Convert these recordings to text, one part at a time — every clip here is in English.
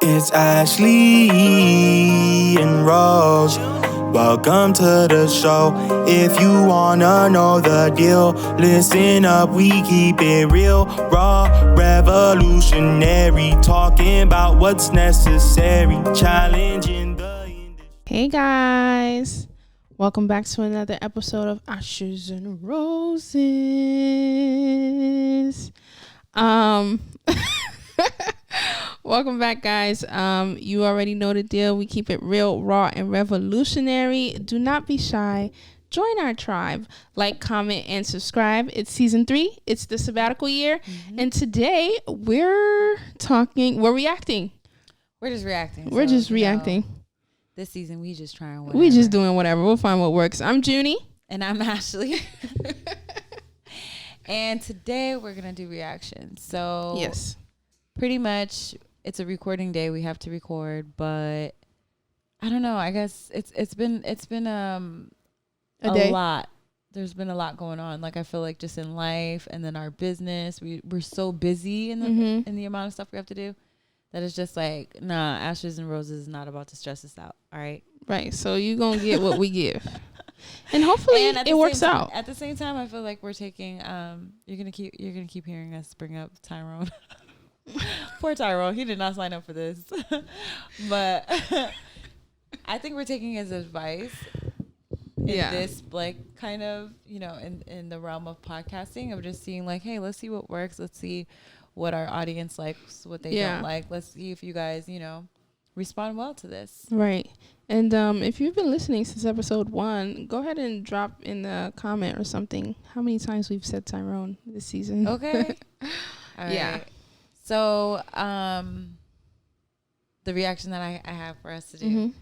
It's Ashley and Rose. Welcome to the show. If you wanna know the deal, listen up, we keep it real, raw, revolutionary, talking about what's necessary, challenging the industry. Hey guys, welcome back to another episode of Ashes and Roses. Welcome back, guys. You already know the deal. We keep it real, raw, and revolutionary. Do not be shy. Join our tribe. Like, comment, and subscribe. It's season 3. It's the sabbatical year. Mm-hmm. And today we're reacting. We're just reacting. We're just reacting. This season, we just trying whatever. We just doing whatever. We'll find what works. I'm Juny. And I'm Ashley. And today we're going to do reactions. So yes, pretty much it's a recording day. We have to record, but I don't know. I guess it's been a lot. There's been a lot going on. Like, I feel like just in life and then our business, we're so busy in the amount of stuff we have to do that it's just like, nah, Ashes and Roses is not about to stress us out. All right. Right. So you going to get what we give. And hopefully it works out. At the same time, I feel like we're taking you're gonna keep hearing us bring up Tyrone. Poor Tyrone, he did not sign up for this. But I think we're taking his advice in this, like, kind of, you know, in the realm of podcasting, of just seeing like, hey, let's see what works, let's see what our audience likes, what they don't like, let's see if you guys, you know, respond well to this. Right. And if you've been listening since episode 1, go ahead and drop in the comment or something how many times we've said Tyrone this season. Okay. All right. Yeah. So the reaction that I have for us to do,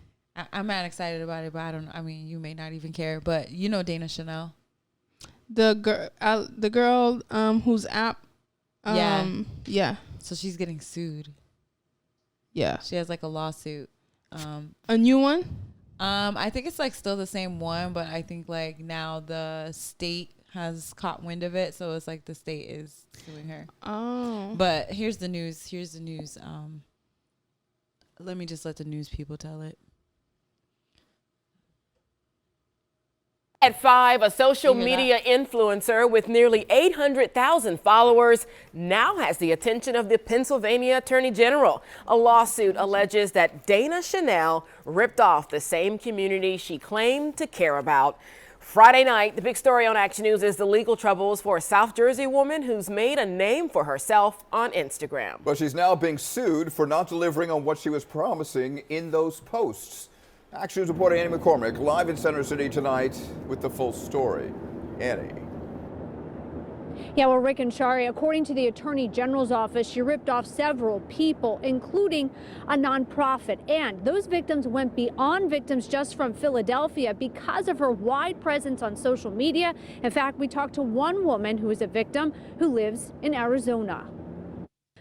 I'm not excited about it, but I mean, you may not even care, but you know Dana Chanel, the girl whose app so she's getting sued. Yeah, she has like a lawsuit. A new one? I think it's like still the same one, but I think like now the state has caught wind of it, so it's like the state is suing her. Oh. But here's the news. Let me just let the news people tell it. At 5, a social media influencer with nearly 800,000 followers now has the attention of the Pennsylvania Attorney General. A lawsuit alleges that Dana Chanel ripped off the same community she claimed to care about. Friday night, the big story on Action News is the legal troubles for a South Jersey woman who's made a name for herself on Instagram. But she's now being sued for not delivering on what she was promising in those posts. Action News reporter Annie McCormick live in Center City tonight with the full story. Annie. Yeah, well, Rick and Shari, according to the Attorney General's office, she ripped off several people, including a nonprofit. And those victims went beyond victims just from Philadelphia because of her wide presence on social media. In fact, we talked to one woman who is a victim who lives in Arizona.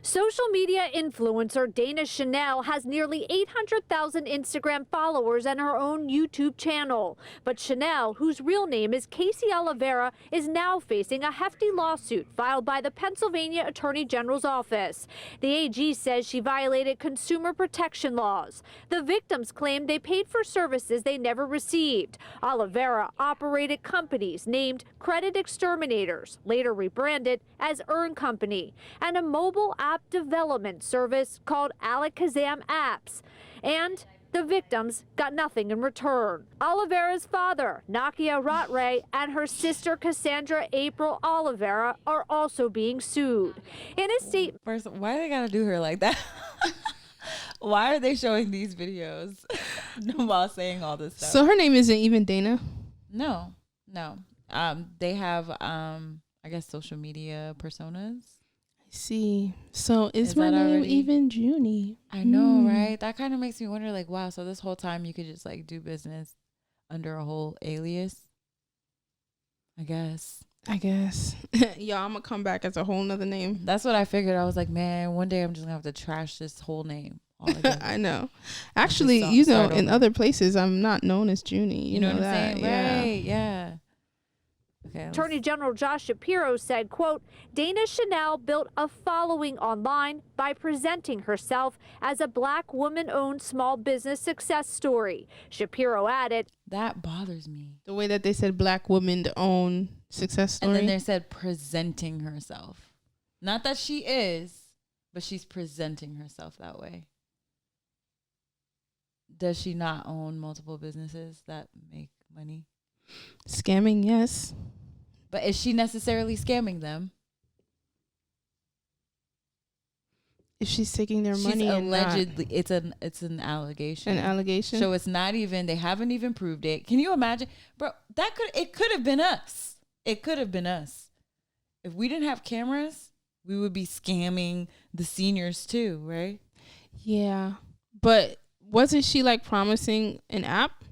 Social media influencer Dana Chanel has nearly 800,000 Instagram followers and her own YouTube channel. But Chanel, whose real name is Casey Oliveira, is now facing a hefty lawsuit filed by the Pennsylvania Attorney General's office. The AG says she violated consumer protection laws. The victims claimed they paid for services they never received. Oliveira operated companies named Credit Exterminators, later rebranded as Earn Company, and a mobile app development service called Alakazam Apps, and the victims got nothing in return. Oliveira's father, Nakia Rattray, and her sister Cassandra April Oliveira are also being sued. In a statement, first, why they gotta do her like that? Why are they showing these videos while saying all this stuff? So her name isn't even Dana? No. They have I guess social media personas. See, so is my name even Juny? I know, right? That kind of makes me wonder, like, wow, so this whole time you could just like do business under a whole alias, I guess. Yo, I'm gonna come back as a whole nother name. That's what I figured. I was like, man, one day I'm just gonna have to trash this whole name all again. I know. Actually, you know, in other places I'm not known as Juny. You know what that? I'm saying? Right, yeah. Okay. Attorney General Josh Shapiro said, quote, Dana Chanel built a following online by presenting herself as a Black woman-owned small business success story. Shapiro added, that bothers me. The way that they said Black woman to own success story. And then they said presenting herself. Not that she is, but she's presenting herself that way. Does she not own multiple businesses that make money? Scamming, yes. But is she necessarily scamming them? If she's taking their She's money allegedly, it's an allegation. An allegation. So it's not even, they haven't even proved it. Can you imagine? Bro, it could have been us. It could have been us. If we didn't have cameras, we would be scamming the seniors too, right? Yeah. But wasn't she like promising an app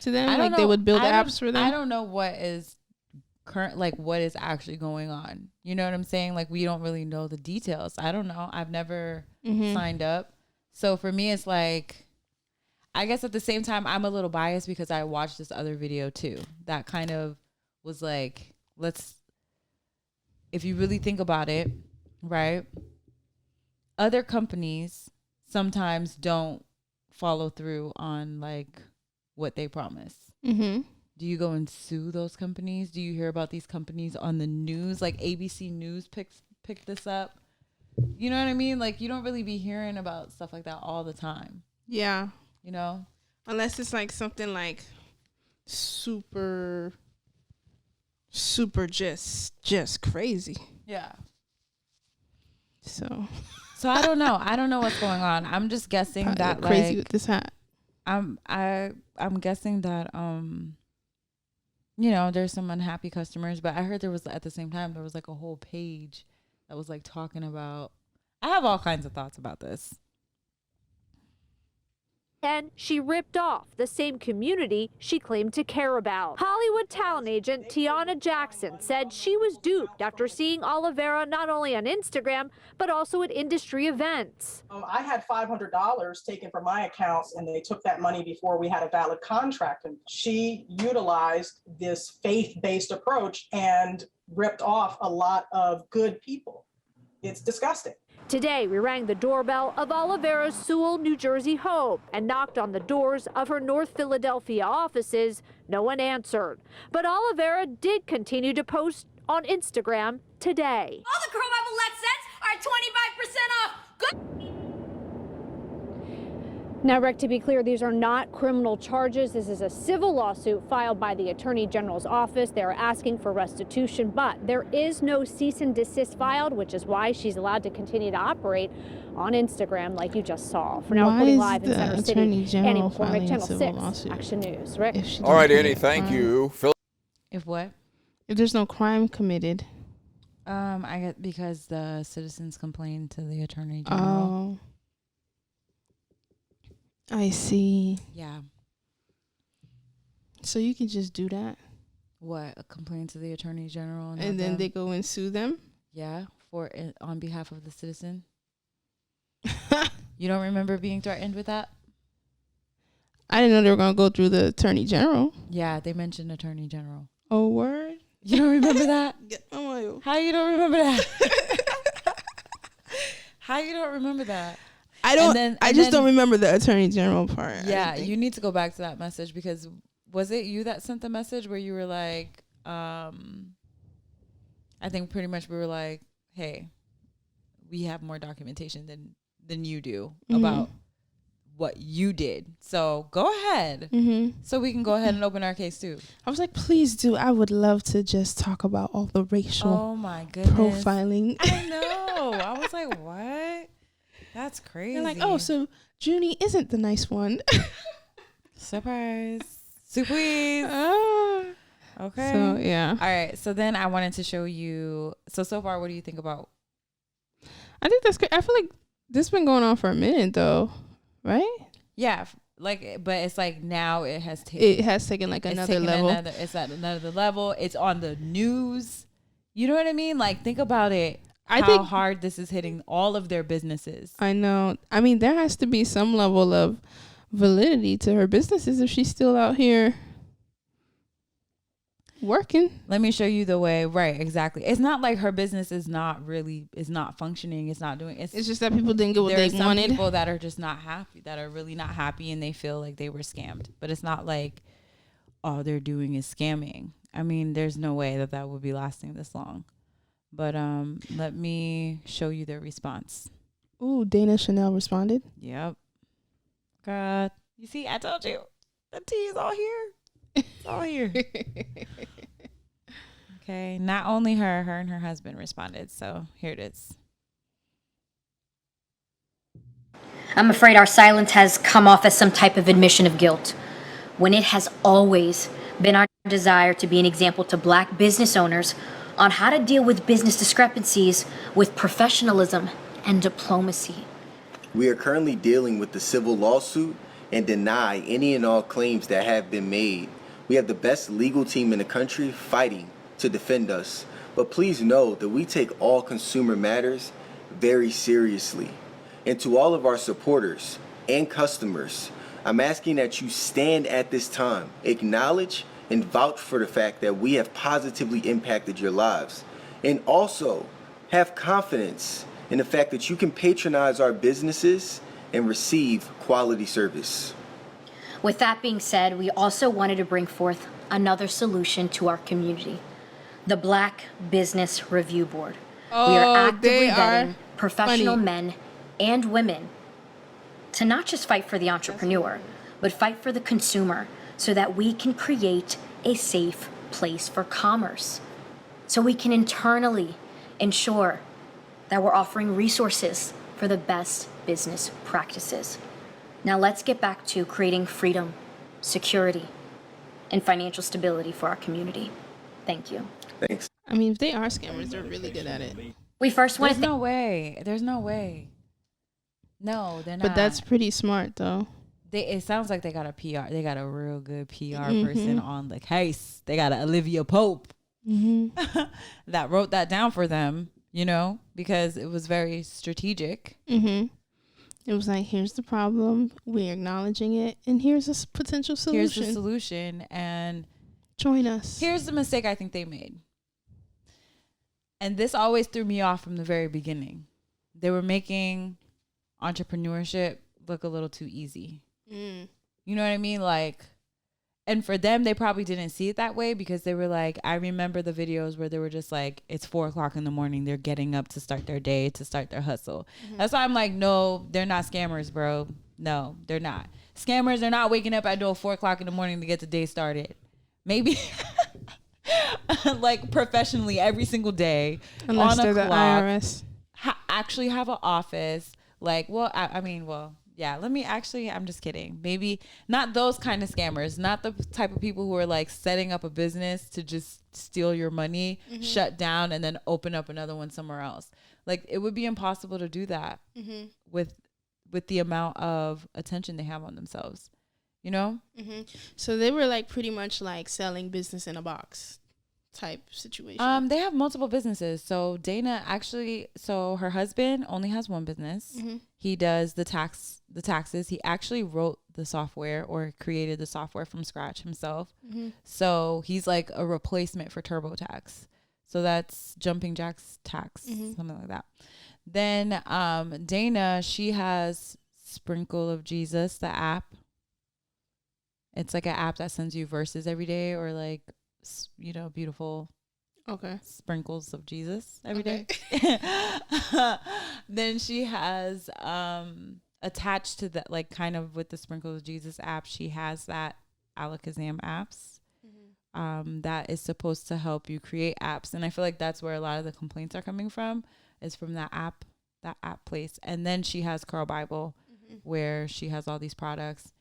to them? Like they would build apps for them? I don't know what is what is actually going on. You know what I'm saying? Like, we don't really know the details. I don't know. I've never signed up. So for me, it's like, I guess at the same time, I'm a little biased because I watched this other video too. That kind of was like, if you really think about it, right? Other companies sometimes don't follow through on like what they promise. Mm-hmm. Do you go and sue those companies? Do you hear about these companies on the news? Like ABC News picked this up. You know what I mean? Like, you don't really be hearing about stuff like that all the time. Yeah. You know? Unless it's like something like super just crazy. Yeah. So I don't know. I don't know what's going on. I'm just guessing probably that crazy like with this hat. I'm guessing that you know, there's some unhappy customers, but I heard there was, at the same time, there was like a whole page that was like talking about, I have all kinds of thoughts about this. and she ripped off the same community she claimed to care about. Hollywood talent agent Tiana Jackson said she was duped after seeing Oliveira not only on Instagram, but also at industry events. I had $500 taken from my accounts, and they took that money before we had a valid contract. And she utilized this faith-based approach and ripped off a lot of good people. It's disgusting. Today, we rang the doorbell of Oliveira's Sewell, New Jersey home and knocked on the doors of her North Philadelphia offices. No one answered. But Oliveira did continue to post on Instagram today. All the Chrome Apple LED sets are 25% off. Good. Now, Rick, to be clear, these are not criminal charges. This is a civil lawsuit filed by the Attorney General's office. They are asking for restitution, but there is no cease and desist filed, which is why she's allowed to continue to operate on Instagram like you just saw. For now, reporting live in Center City, Annie McCormick, Channel 6, Action News. Rick? All right, Annie, thank you. Phil. If what? If there's no crime committed. I get because the citizens complained to the Attorney General. Oh. I see. Yeah. So you can just do that. What? A complaint to the Attorney General, And then they go and sue them? Yeah, on behalf of the citizen. You don't remember being threatened with that? I didn't know they were going to go through the Attorney General. Yeah, they mentioned Attorney General. Oh, word? You don't remember that? Oh, How you don't remember that? How you don't remember that? I just don't remember the Attorney General part. Yeah, you need to go back to that message, because was it you that sent the message where you were like, I think pretty much we were like, hey, we have more documentation than you do about what you did. So go ahead. So we can go ahead and open our case too. I was like, please do. I would love to just talk about all the racial profiling. I know. I was like, what? That's crazy. They're like, oh, so Juny isn't the nice one. Surprise. Surprise. Okay. So, yeah. All right. So then I wanted to show you. So far, what do you think about? I think that's great. I feel like this has been going on for a minute, though. Right? Yeah. Like, but it's like now it has taken like another level. It's at another level. It's on the news. You know what I mean? Like, think about it. I how think hard this is hitting all of their businesses. I know. I mean, there has to be some level of validity to her businesses if she's still out here working. Let me show you the way. Right, exactly. It's not like her business is not functioning. It's not doing. It's just that people didn't get what they wanted. There are some people that are just not happy, that are really not happy, and they feel like they were scammed. But it's not like all they're doing is scamming. I mean, there's no way that would be lasting this long. But let me show you their response. Ooh, Dana Chanel responded. Yep. God, you see, I told you, the tea is all here. It's all here. Okay, not only her and her husband responded. So here it is. I'm afraid our silence has come off as some type of admission of guilt, when it has always been our desire to be an example to Black business owners on how to deal with business discrepancies with professionalism and diplomacy. We are currently dealing with the civil lawsuit and deny any and all claims that have been made. We have the best legal team in the country fighting to defend us. But please know that we take all consumer matters very seriously. And to all of our supporters and customers, I'm asking that you stand at this time, acknowledge and vouch for the fact that we have positively impacted your lives. And also have confidence in the fact that you can patronize our businesses and receive quality service. With that being said, we also wanted to bring forth another solution to our community, the Black Business Review Board. We are actively vetting professional men and women to not just fight for the entrepreneur, but fight for the consumer so that we can create a safe place for commerce. So we can internally ensure that we're offering resources for the best business practices. Now let's get back to creating freedom, security, and financial stability for our community. Thank you. Thanks. I mean, if they are scammers, they're really good at it. We first want to. There's no way. No, they're not. But that's pretty smart, though. It sounds like they got a PR. They got a real good PR person on the case. They got an Olivia Pope that wrote that down for them, because it was very strategic. It was like, here's the problem, we're acknowledging it, and here's a potential solution. Here's the solution, and join us. Here's the mistake I think they made. And this always threw me off from the very beginning. They were making entrepreneurship look a little too easy. You know what I mean? Like, and for them, they probably didn't see it that way because they were like, I remember the videos where they were just like, it's 4:00 in the morning. They're getting up to start their day, to start their hustle. That's why I'm like, no, they're not scammers, bro. No, they're not. Scammers are not waking up at 4:00 in the morning to get the day started. Maybe like professionally every single day. Unless on they're a the clock, IRS. Actually have an office. Like, well, yeah, I'm just kidding. Maybe not those kind of scammers, not the type of people who are like setting up a business to just steal your money, shut down, and then open up another one somewhere else. Like, it would be impossible to do that with the amount of attention they have on themselves, So they were like pretty much like selling business in a box type situation. They have multiple businesses. So Dana her husband only has one business. He does the taxes. He actually wrote the software or created the software from scratch himself. So he's like a replacement for TurboTax. So that's Jumping Jack's Tax, something like that. Then Dana, she has Sprinkle of Jesus, the app. It's like an app that sends you verses every day, or like, beautiful sprinkles of Jesus every day. Then she has attached to that, like kind of with the Sprinkles of Jesus app, she has that Alakazam apps that is supposed to help you create apps. And I feel like that's where a lot of the complaints are coming from, is from that app place. And then she has Curl Bible, where she has all these products.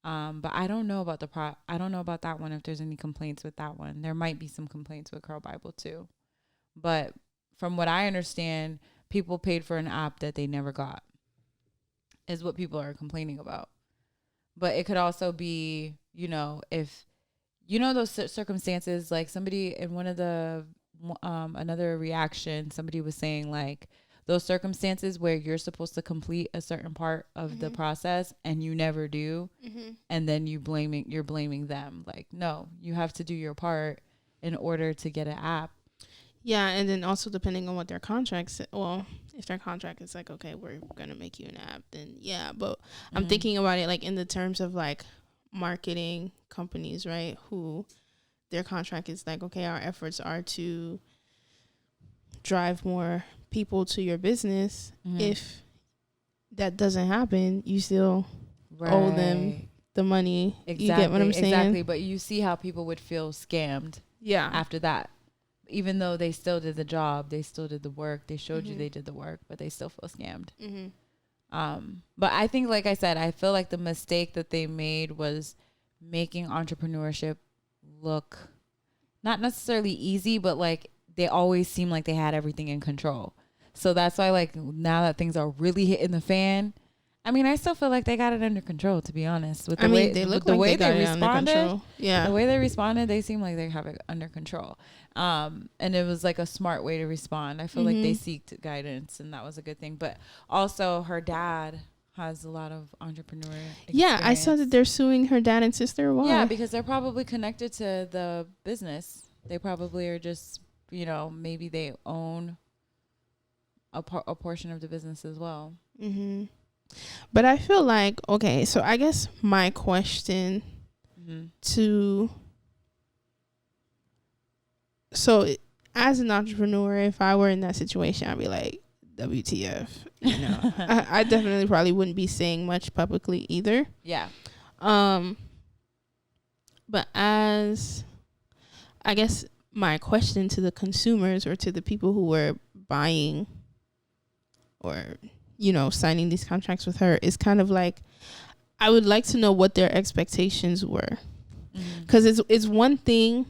But I don't know about I don't know about that one, if there's any complaints with that one. There might be some complaints with Curl Bible too. But from what I understand, people paid for an app that they never got, is what people are complaining about. But it could also be, if, those circumstances, like somebody in one of the, another reaction, somebody was saying like, those circumstances where you're supposed to complete a certain part of the process and you never do, and then you're blaming them. Like, no, you have to do your part in order to get an app. Yeah, and then also depending on what their contracts, well, if their contract is like, okay, we're gonna make you an app, then yeah. But I'm thinking about it like in the terms of like marketing companies, right? Who their contract is like, okay, our efforts are to drive more people to your business. If that doesn't happen, you still owe them the money. Exactly. You get what I'm saying? Exactly. But you see how people would feel scammed. Yeah. After that, even though they still did the job, they still did the work. They showed you they did the work, but they still feel scammed. But I think, like I said, I feel like the mistake that they made was making entrepreneurship look not necessarily easy, but like they always seem like they had everything in control. So that's why, like, now that things are really hitting the fan, I mean, I still feel like they got it under control, to be honest. With the way they look the like way they got it responded, under control. Yeah, the way they responded, they seem like they have it under control. And it was like a smart way to respond. I feel like they seeked guidance, and that was a good thing. But also, her dad has a lot of entrepreneur experience. Yeah, I saw that they're suing her dad and sister. Why? Yeah, because they're probably connected to the business. They probably are just, you know, maybe they own a portion of the business as well. But I feel like, okay, so I guess my question as an entrepreneur, if I were in that situation, I'd be like, WTF, you know. I definitely probably wouldn't be saying much publicly either. Yeah. But as, I guess my question to the consumers or to the people who were buying or, you know, signing these contracts with her is kind of like, I would like to know what their expectations were. Because it's one thing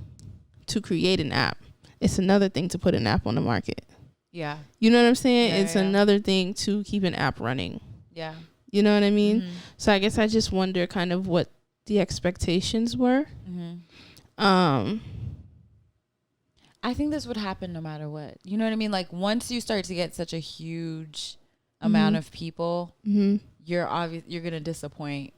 to create an app. It's another thing to put an app on the market. Yeah. You know what I'm saying? Yeah, it's another thing to keep an app running. Yeah. You know what I mean? So I guess I just wonder kind of what the expectations were. I think this would happen no matter what. You know what I mean? Like, once you start to get such a huge amount of people, you're gonna disappoint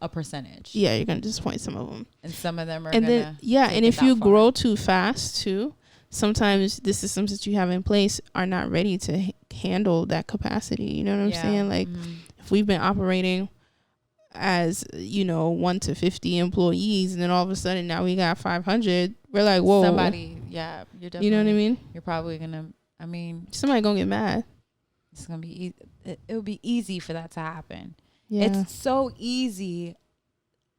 a percentage. Yeah, you're gonna disappoint some of them, and some of them are. And then and if you grow too fast too, sometimes the systems that you have in place are not ready to handle that capacity. You know what I'm saying? Like, if we've been operating as, you know, 1 to 50 employees, and then all of a sudden now we got 500, we're like, whoa. Somebody, you're definitely, you know what I mean? You're probably gonna, I mean, somebody gonna get mad. It's gonna be easy. It'll be easy for that to happen. Yeah. It's so easy.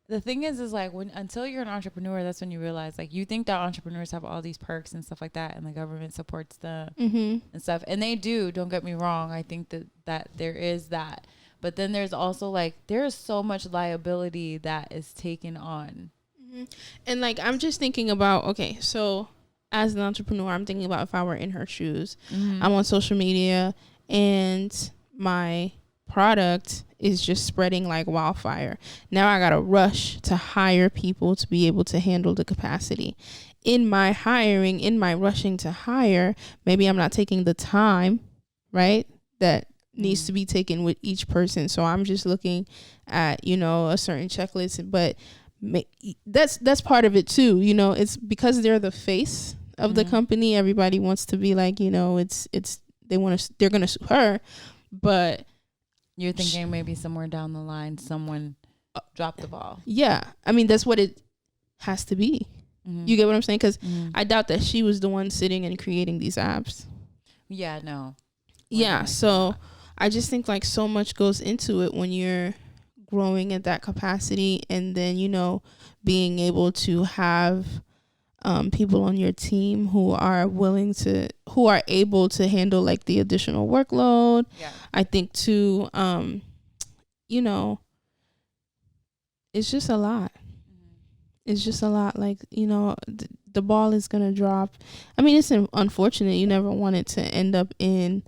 The thing is like, until you're an entrepreneur, that's when you realize, like, you think that entrepreneurs have all these perks and stuff like that, and the government supports them and stuff, and they do. Don't get me wrong. I think that there is that. But then there's also, like, there is so much liability that is taken on. And, like, I'm just thinking about, okay, so as an entrepreneur, I'm thinking about if I were in her shoes. I'm on social media, and my product is just spreading like wildfire. Now I got to rush to hire people to be able to handle the capacity. In my rushing to hire, maybe I'm not taking the time, right, that needs to be taken with each person. So I'm just looking at, you know, a certain checklist, but that's part of it too. You know, it's because they're the face of the company. Everybody wants to be like, you know, they're going to sue her, but you're thinking maybe somewhere down the line, someone dropped the ball. Yeah. I mean, that's what it has to be. You get what I'm saying? Because I doubt that she was the one sitting and creating these apps. Yeah, no. Yeah. So I just think like so much goes into it when you're growing at that capacity, and then, you know, being able to have people on your team who are able to handle like the additional workload. Yeah. I think too, you know, it's just a lot. It's just a lot. Like, you know, the ball is going to drop. I mean, it's unfortunate. You never want it to end up in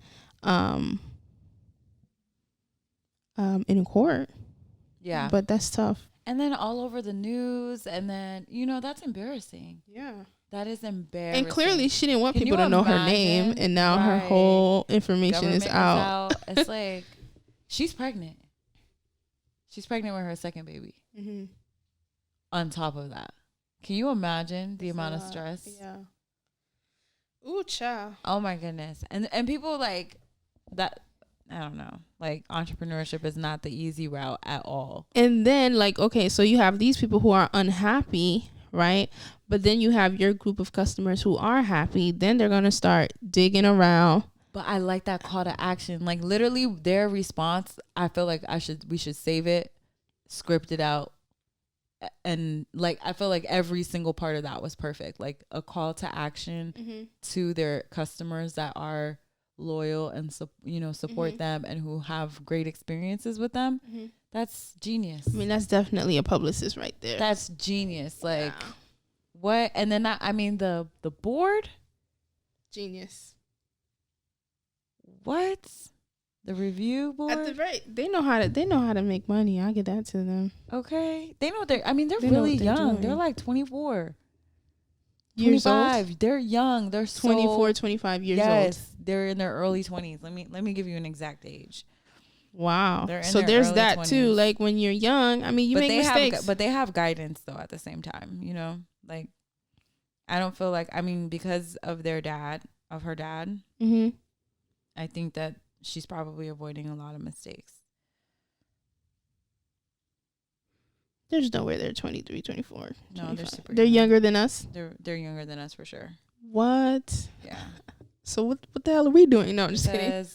court. Yeah. But that's tough. And then all over the news, and then, you know, that's embarrassing. Yeah. That is embarrassing. And clearly she didn't want people to know her name, and now her whole information is out. It's like, she's pregnant. She's pregnant with her second baby. On top of that. Can you imagine the amount of stress? Yeah. Ooh, child. Oh my goodness. And people like that. I don't know. Like entrepreneurship is not the easy route at all. And then like, okay, so you have these people who are unhappy, right? But then you have your group of customers who are happy. Then they're going to start digging around. But I like that call to action. Like literally their response, I feel like we should save it, script it out. And like I feel like every single part of that was perfect. Like a call to action to their customers that are loyal and support them and who have great experiences with them. That's genius. I mean, that's definitely a publicist right there. That's genius. Like what? And then the board, genius. What? The review board? At the right, they know how to make money. I'll get that to them. Okay. They know what they're really young. They're like 24. Years 25. old? They're young. They're 24, 25 years old. Yes. They're in their early 20s. Let me give you an exact age. Wow. So there's that 20s. Too. Like when you're young, I mean, you make mistakes. But they have guidance though at the same time, Like I don't feel like, because of her dad, I think that she's probably avoiding a lot of mistakes. There's no way they're 23, 24. No, they're younger than us. They're younger than us for sure. What? Yeah. So what the hell are we doing? No, I'm just kidding.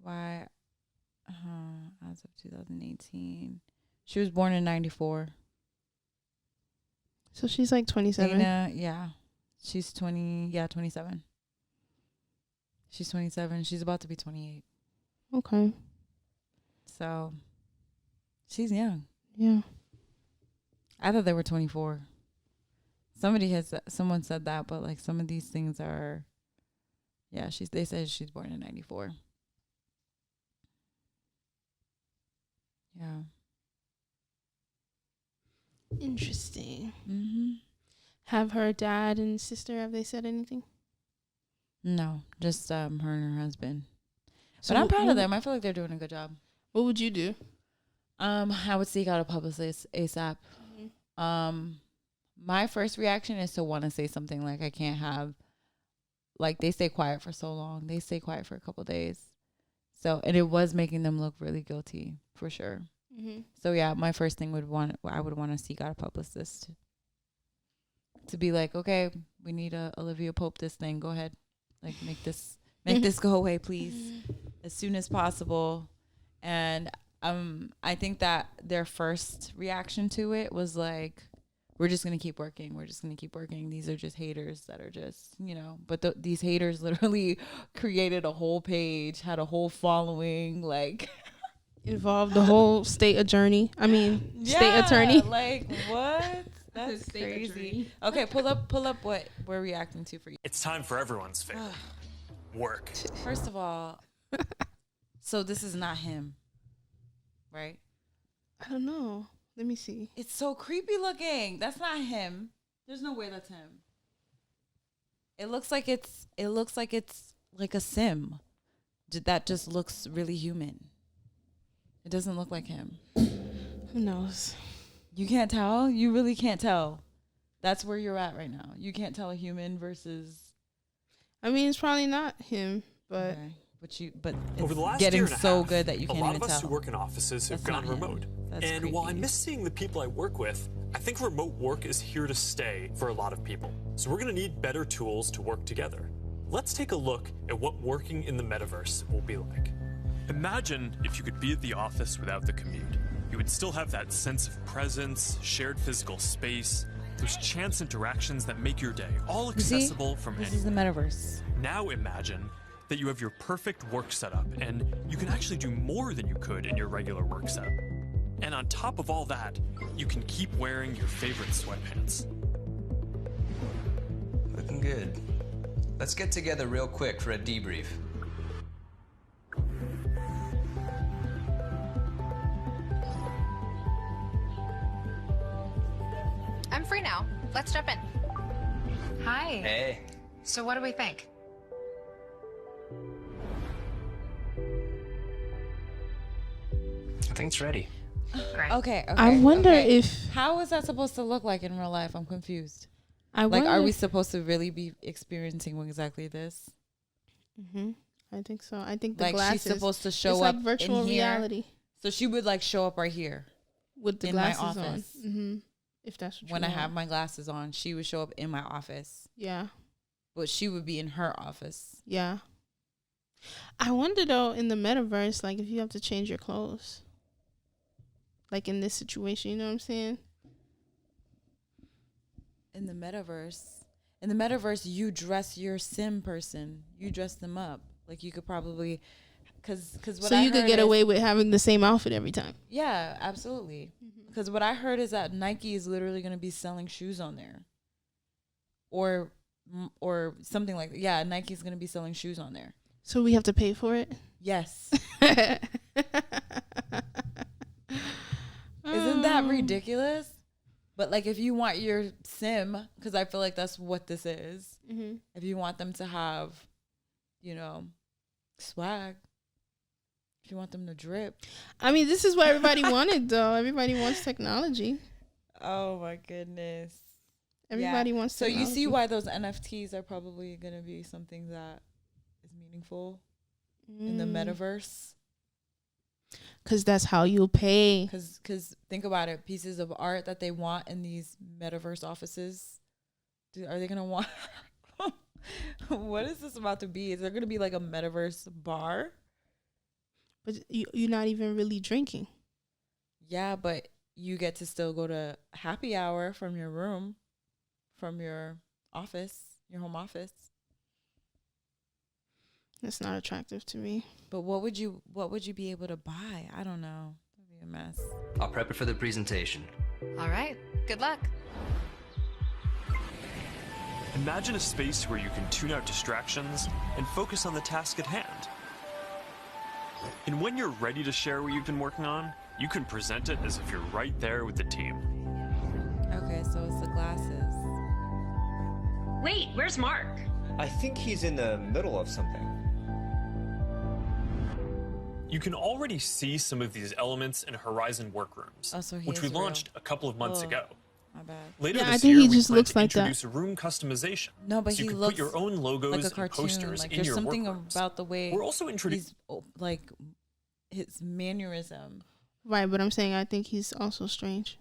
Why? As of 2018, she was born in 94. So she's like 27. Yeah. She's 20. Yeah, 27. She's 27. She's about to be 28. Okay. So she's young. Yeah. I thought they were 24. Someone said that, but like some of these things are, yeah, they said she's born in 94. Yeah. Interesting. Have her dad and sister, have they said anything? No, just her and her husband. So but I'm proud of them. I feel like they're doing a good job. What would you do? I would seek out a publicist ASAP. My first reaction is to want to say something like I can't have, like they stay quiet for so long. They stay quiet for a couple of days. So, and it was making them look really guilty for sure. So yeah, my first thing I would want to seek out a publicist to be like, okay, we need a Olivia Pope this thing. Go ahead. Like make this go away, please, as soon as possible. And I think that their first reaction to it was like, we're just gonna keep working. We're just gonna keep working. These are just haters that are just, But these haters literally created a whole page, had a whole following, like involved the whole state attorney. State attorney. Like what? That's crazy. Okay, pull up what we're reacting to for you. It's time for everyone's favorite. Work. First of all, so this is not him, right? I don't know. Let me see. It's so creepy looking. That's not him. There's no way that's him. It looks like it's like a sim. That just looks really human. It doesn't look like him. Who knows? You can't tell? You really can't tell. That's where you're at right now. You can't tell a human versus. It's probably not him, but. Okay. But over the last getting year and so half, good that you can't even tell. A lot of us who work in offices have gone remote. And creepy. while I miss seeing the people I work with, I think remote work is here to stay for a lot of people. So we're going to need better tools to work together. Let's take a look at what working in the metaverse will be like. Imagine if you could be at the office without the commute. You would still have that sense of presence, shared physical space, those chance interactions that make your day all accessible from anywhere. This is the metaverse. Now imagine that you have your perfect work setup and you can actually do more than you could in your regular work setup. And on top of all that, you can keep wearing your favorite sweatpants. Looking good. Let's get together real quick for a debrief. I'm free now. Let's jump in. Hi. Hey. So what do we think? I think it's ready. Great. Okay. I wonder if how is that supposed to look like in real life? I'm confused. I Like, wonder are we if- supposed to really be experiencing exactly this? I think so. I think the Like glasses. she's supposed to show it's up like virtual in here. reality So she would like show up right here with the in my glasses on. office. If that's what When you I want. have my glasses on, she would show up in my office. Yeah. But she would be in her office. Yeah. I wonder though, in the metaverse, like if you have to change your clothes, like in this situation, you know what I'm saying? In the metaverse, you dress your sim person. You dress them up. Like you could probably, because what So I you could heard get is- away with having the same outfit every time. Yeah, absolutely. Because what I heard is that Nike is literally going to be selling shoes on there, or something like that. Yeah, Nike's going to be selling shoes on there. So we have to pay for it? Yes. Isn't that ridiculous? But like, if you want your sim, because I feel like that's what this is. If you want them to have, you know, swag. If you want them to drip. I mean, this is what everybody wanted, though. Everybody wants technology. Oh my goodness. Everybody wants So you technology. see why those NFTs are probably going to be something that is meaningful in the metaverse. Because that's how you'll pay. Because think about it, pieces of art that they want in these metaverse offices, are they going to want? What is this about to be? Is there going to be like a metaverse bar? But you're not even really drinking. Yeah, but you get to still go to happy hour from your room, from your office, your home office. That's not attractive to me. But what would you be able to buy? I don't know. That'd be a mess. I'll prep it for the presentation. All right. Good luck. Imagine a space where you can tune out distractions and focus on the task at hand. And when you're ready to share what you've been working on, you can present it as if you're right there with the team. Okay, so it's the glasses. Wait, where's Mark? I think he's in the middle of something. You can already see some of these elements in Horizon Workrooms, Oh, so he which we is real. launched a couple of months Oh, ago. my bad. Later Yeah, I this think year, he we just plan looks to like that. introduce a room customization. No, but so he you can looks put your own logos like a and cartoon. posters Like in there's your something workrooms. about the way We're also introducing like his mannerism. Right, but I'm saying I think he's also strange.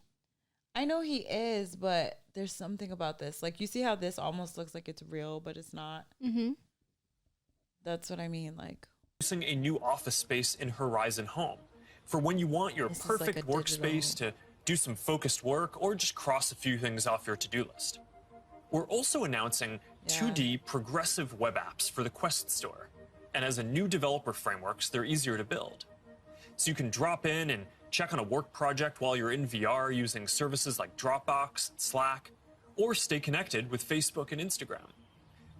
I know he is, but there's something about this. Like you see how this almost looks like it's real, but it's not. That's what I mean. Like a new office space in Horizon Home for when you want your This is like perfect a workspace to do some focused work or just cross a few things off your to-do list. We're also announcing 2D progressive web apps for the Quest Store. And as a new developer frameworks, they're easier to build. So you can drop in and check on a work project while you're in VR using services like Dropbox, Slack, or stay connected with Facebook and Instagram.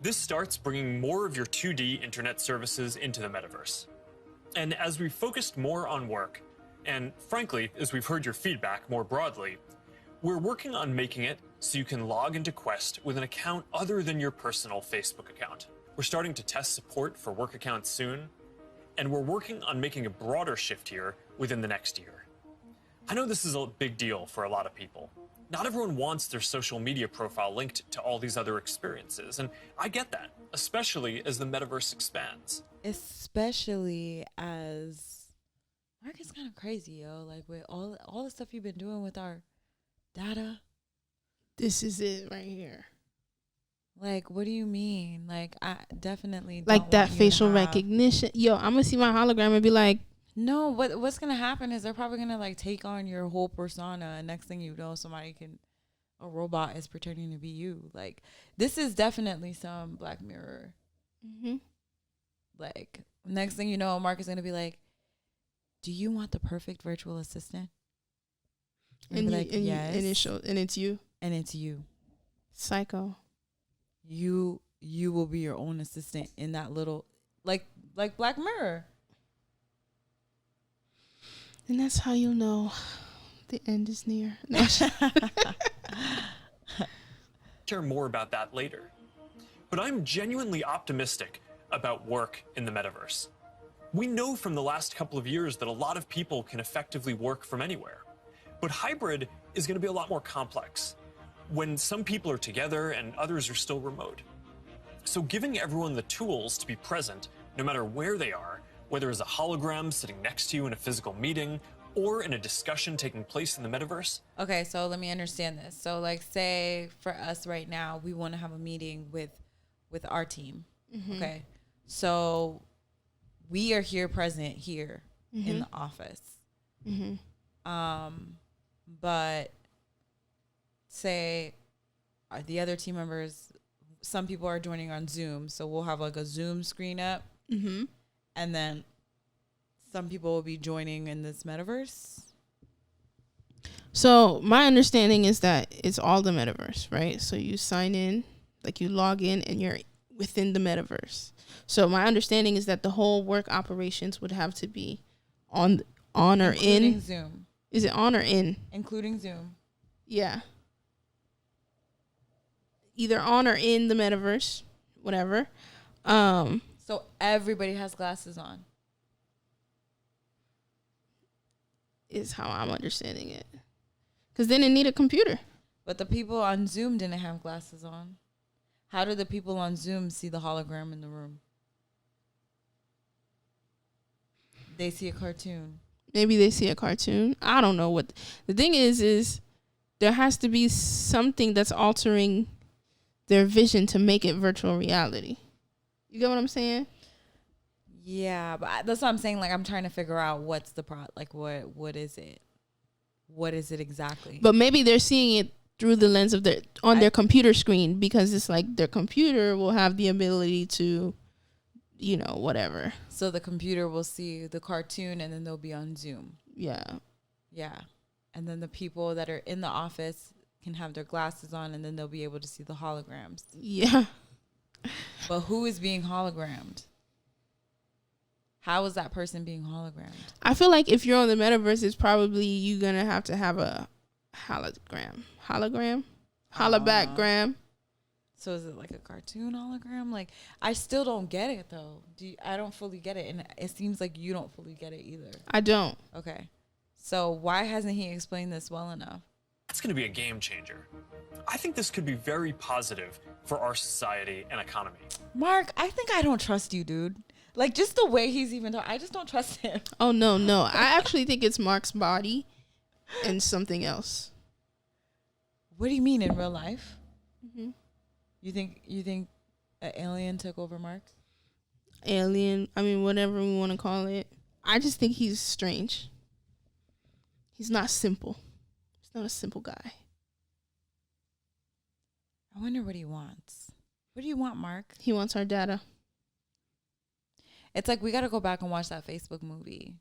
This starts bringing more of your 2D internet services into the metaverse. And as we've focused more on work, and frankly, as we've heard your feedback more broadly, we're working on making it so you can log into Quest with an account other than your personal Facebook account. We're starting to test support for work accounts soon, and we're working on making a broader shift here within the next year. I know this is a big deal for a lot of people. Not everyone wants their social media profile linked to all these other experiences, and I get that, especially as the metaverse expands. especially as Mark is kind of crazy, yo. Like with all the stuff you've been doing with our data. This is it right here. Like, what do you mean? Like, I definitely don't Like that want you to facial have- recognition. Yo, I'm gonna see my hologram and be like, No, what's gonna happen is they're probably gonna like take on your whole persona, and next thing you know, a robot is pretending to be you. Like, this is definitely some Black Mirror. Like, next thing you know, Mark is gonna be like, "Do you want the perfect virtual assistant?" and, be you, like, and, "Yes," and it shows, and it's you. and it's you. Psycho. You will be your own assistant in that little like Black Mirror. And that's how you know the end is near. Share more about that later. But I'm genuinely optimistic about work in the metaverse. We know from the last couple of years that a lot of people can effectively work from anywhere. But hybrid is going to be a lot more complex when some people are together and others are still remote. So giving everyone the tools to be present, no matter where they are, whether as a hologram sitting next to you in a physical meeting or in a discussion taking place in the metaverse. Okay, so let me understand this. So like say for us right now, we want to have a meeting with our team. Mm-hmm. Okay. So we are here present here in the office. Mm-hmm. But say the other team members, some people are joining on Zoom, so we'll have like a Zoom screen up, Mm-hmm. and then some people will be joining in this metaverse. So my understanding is that it's all the metaverse, right? So you sign in, like you log in and you're within the metaverse. So my understanding is that the whole work operations would have to be on or Including in Zoom. Is it on or in? Including Zoom. Yeah. Either on or in the metaverse, whatever. So everybody has glasses on. Is how I'm understanding it. Because then it need a computer. But the people on Zoom didn't have glasses on. How did the people on Zoom see the hologram in the room? They see a cartoon. Maybe they see a cartoon. I don't know what. The thing is there has to be something that's altering their vision to make it virtual reality. You get what I'm saying? Yeah, but that's what I'm saying. Like, I'm trying to figure out what's the what is it? What is it exactly? But maybe they're seeing it through the lens of their computer screen, because it's like their computer will have the ability to, whatever. So the computer will see the cartoon and then they'll be on Zoom. Yeah. Yeah. And then the people that are in the office can have their glasses on and then they'll be able to see the holograms. Yeah. But who is being hologrammed? How is that person being hologrammed? I feel like if you're on the metaverse, it's probably you're going to have a hologram. Holobackgram. So is it like a cartoon hologram? Like, I still don't get it, though. I don't fully get it. And it seems like you don't fully get it either. I don't. Okay. So why hasn't he explained this well enough? That's going to be a game changer. I think this could be very positive for our society and economy. Mark, I think I don't trust you, dude. Like, just the way he's even talking, I just don't trust him. Oh, no. I actually think it's Mark's body and something else. What do you mean in real life? Mm-hmm. You think an alien took over Mark? Alien, whatever we want to call it. I just think he's strange. He's not simple. He's not a simple guy. I wonder what he wants. What do you want, Mark? He wants our data. It's like we got to go back and watch that Facebook movie.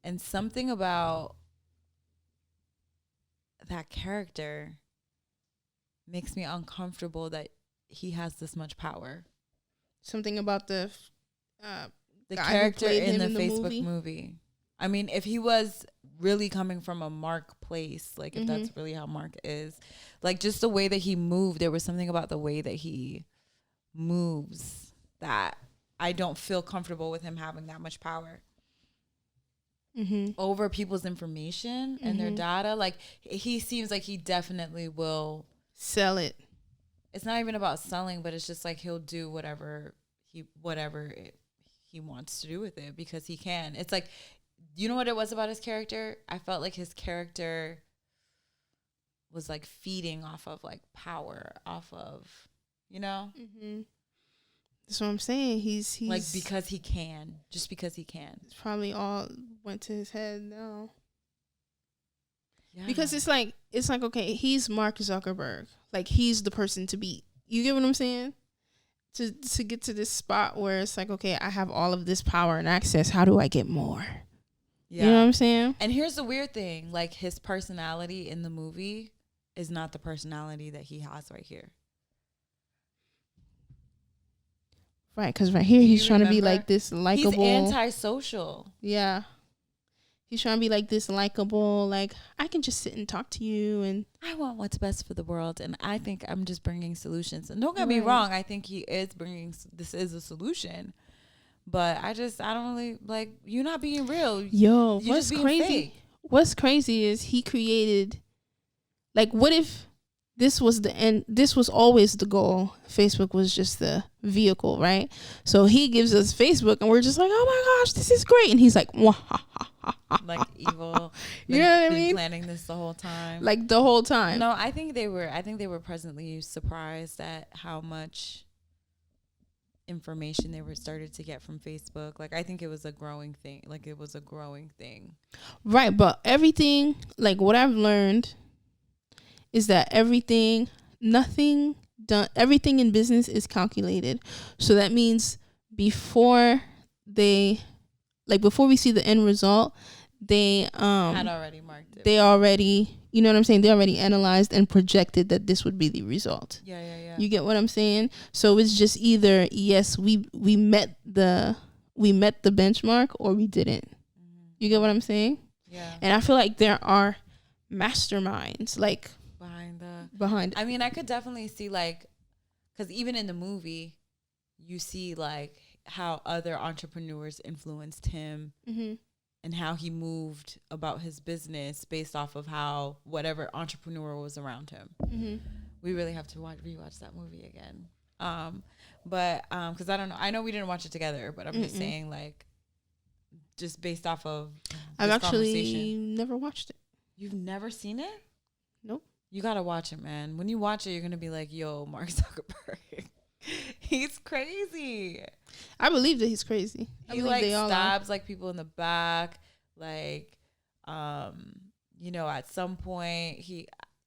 And something about that character makes me uncomfortable that he has this much power. Something about the character in the Facebook movie. I mean, if he was really coming from a Mark place, like if that's really how Mark is, like just the way that he moved, there was something about the way that he moves that I don't feel comfortable with him having that much power over people's information and their data. Like, he seems like he definitely will sell it. It's not even about selling, but it's just like he'll do whatever he wants to do with it because he can. It's like, you know what it was about his character? I felt like his character was like feeding off of like power, off of, That's what I'm saying. He's like, because he can, just because he can. It's probably all went to his head now. Yeah. Because it's like, okay, he's Mark Zuckerberg. Like, he's the person to beat. You get what I'm saying? To get to this spot where it's like, okay, I have all of this power and access. How do I get more? Yeah. You know what I'm saying? And here's the weird thing. Like, his personality in the movie is not the personality that he has right here. Right, because right here he's trying to be like this likable. He's antisocial. Yeah. He's trying to be like this likable, like, I can just sit and talk to you and I want what's best for the world, and I think I'm just bringing solutions. And don't get me wrong, I think he is this is a solution. But I don't really, like, you're not being real. Yo, you're what's crazy? fake. what's crazy is he created, like, what if this was the end? This was always the goal. Facebook was just the vehicle, right? So he gives us Facebook, and we're just like, oh my gosh, this is great. And he's like, wah, ha, ha, ha, ha, like evil. You know what I been mean? Planning this the whole time. Like the whole time. No, I think they were pleasantly surprised at how much information they were started to get from Facebook. Like, I think it was a growing thing. Right, but everything, like what I've learned is that everything in business is calculated. So that means before we see the end result, they had already marked it. They already, you know what I'm saying? They already analyzed and projected that this would be the result. Yeah. You get what I'm saying? So it's just either yes, we met the benchmark, or we didn't. You get what I'm saying? Yeah. And I feel like there are masterminds like behind. I mean, I could definitely see, like, because even in the movie, you see like how other entrepreneurs influenced him. Mm-hmm. And how he moved about his business based off of how whatever entrepreneur was around him. Mm-hmm. We really have to rewatch that movie again. But because I don't know, I know we didn't watch it together, but I'm just saying, like, just based off of I've actually never watched it. You've never seen it? Nope. You gotta watch it, man. When you watch it, you're gonna be like, "Yo, Mark Zuckerberg, he's crazy." I believe that he's crazy. He like stabs like people in the back, like, you know, at some point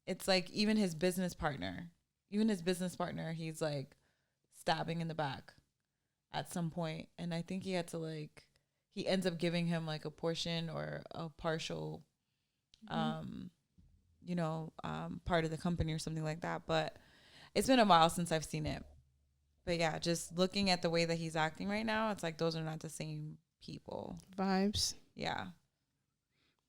it's like even his business partner, he's like stabbing in the back at some point, and I think he had to like, he ends up giving him like a portion or a partial, you know, part of the company or something like that. But it's been a while since I've seen it. But yeah, just looking at the way that he's acting right now, it's like those are not the same people. Vibes. Yeah.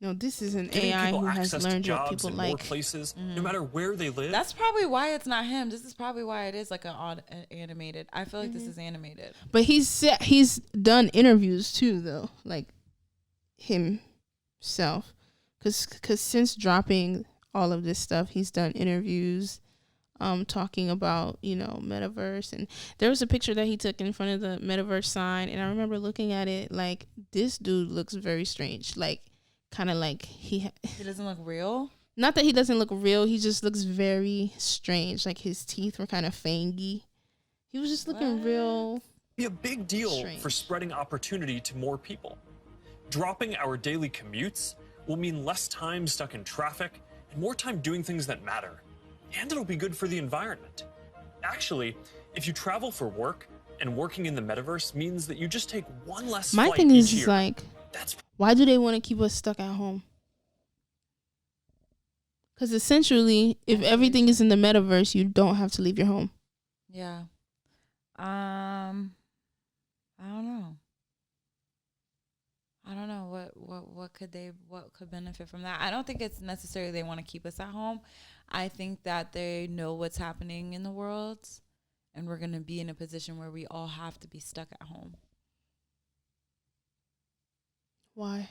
No, this is an Giving AI people who has access to learned what jobs people in like. more places, no matter where they live. That's probably why it's not him. This is probably why it is like an odd animated. I feel like this is animated. But he's done interviews too, though, like himself, because since dropping all of this stuff, he's done interviews. Talking about, you know, metaverse, and there was a picture that he took in front of the metaverse sign, and I remember looking at it like, this dude looks very strange, like kind of like he doesn't look real. Not that he doesn't look real, he just looks very strange, like his teeth were kind of fangy. He was just looking real. Be a big deal for spreading opportunity to more people. Dropping our daily commutes will mean less time stuck in traffic and more time doing things that matter. And it'll be good for the environment. Actually, if you travel for work, and working in the metaverse means that you just take one less flight My thing is each year. like, why do they want to keep us stuck at home? Because essentially, if everything is in the metaverse, you don't have to leave your home. Yeah. I don't know what could benefit from that. I don't think it's necessarily they want to keep us at home. I think that they know what's happening in the world, and we're going to be in a position where we all have to be stuck at home. Why?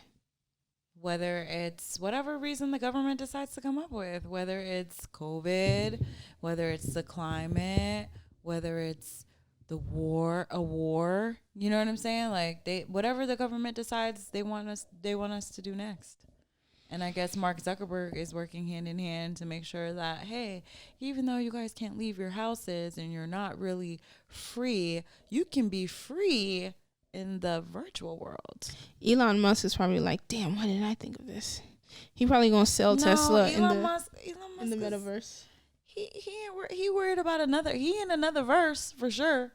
Whether it's whatever reason the government decides to come up with, whether it's COVID, whether it's the climate, whether it's a war, you know what I'm saying? Like whatever the government decides they want us to do next. And I guess Mark Zuckerberg is working hand in hand to make sure that, hey, even though you guys can't leave your houses and you're not really free, you can be free in the virtual world. Elon Musk is probably like, damn, why didn't I think of this? He probably gonna sell Tesla in the metaverse. He worried about another. He in another verse for sure.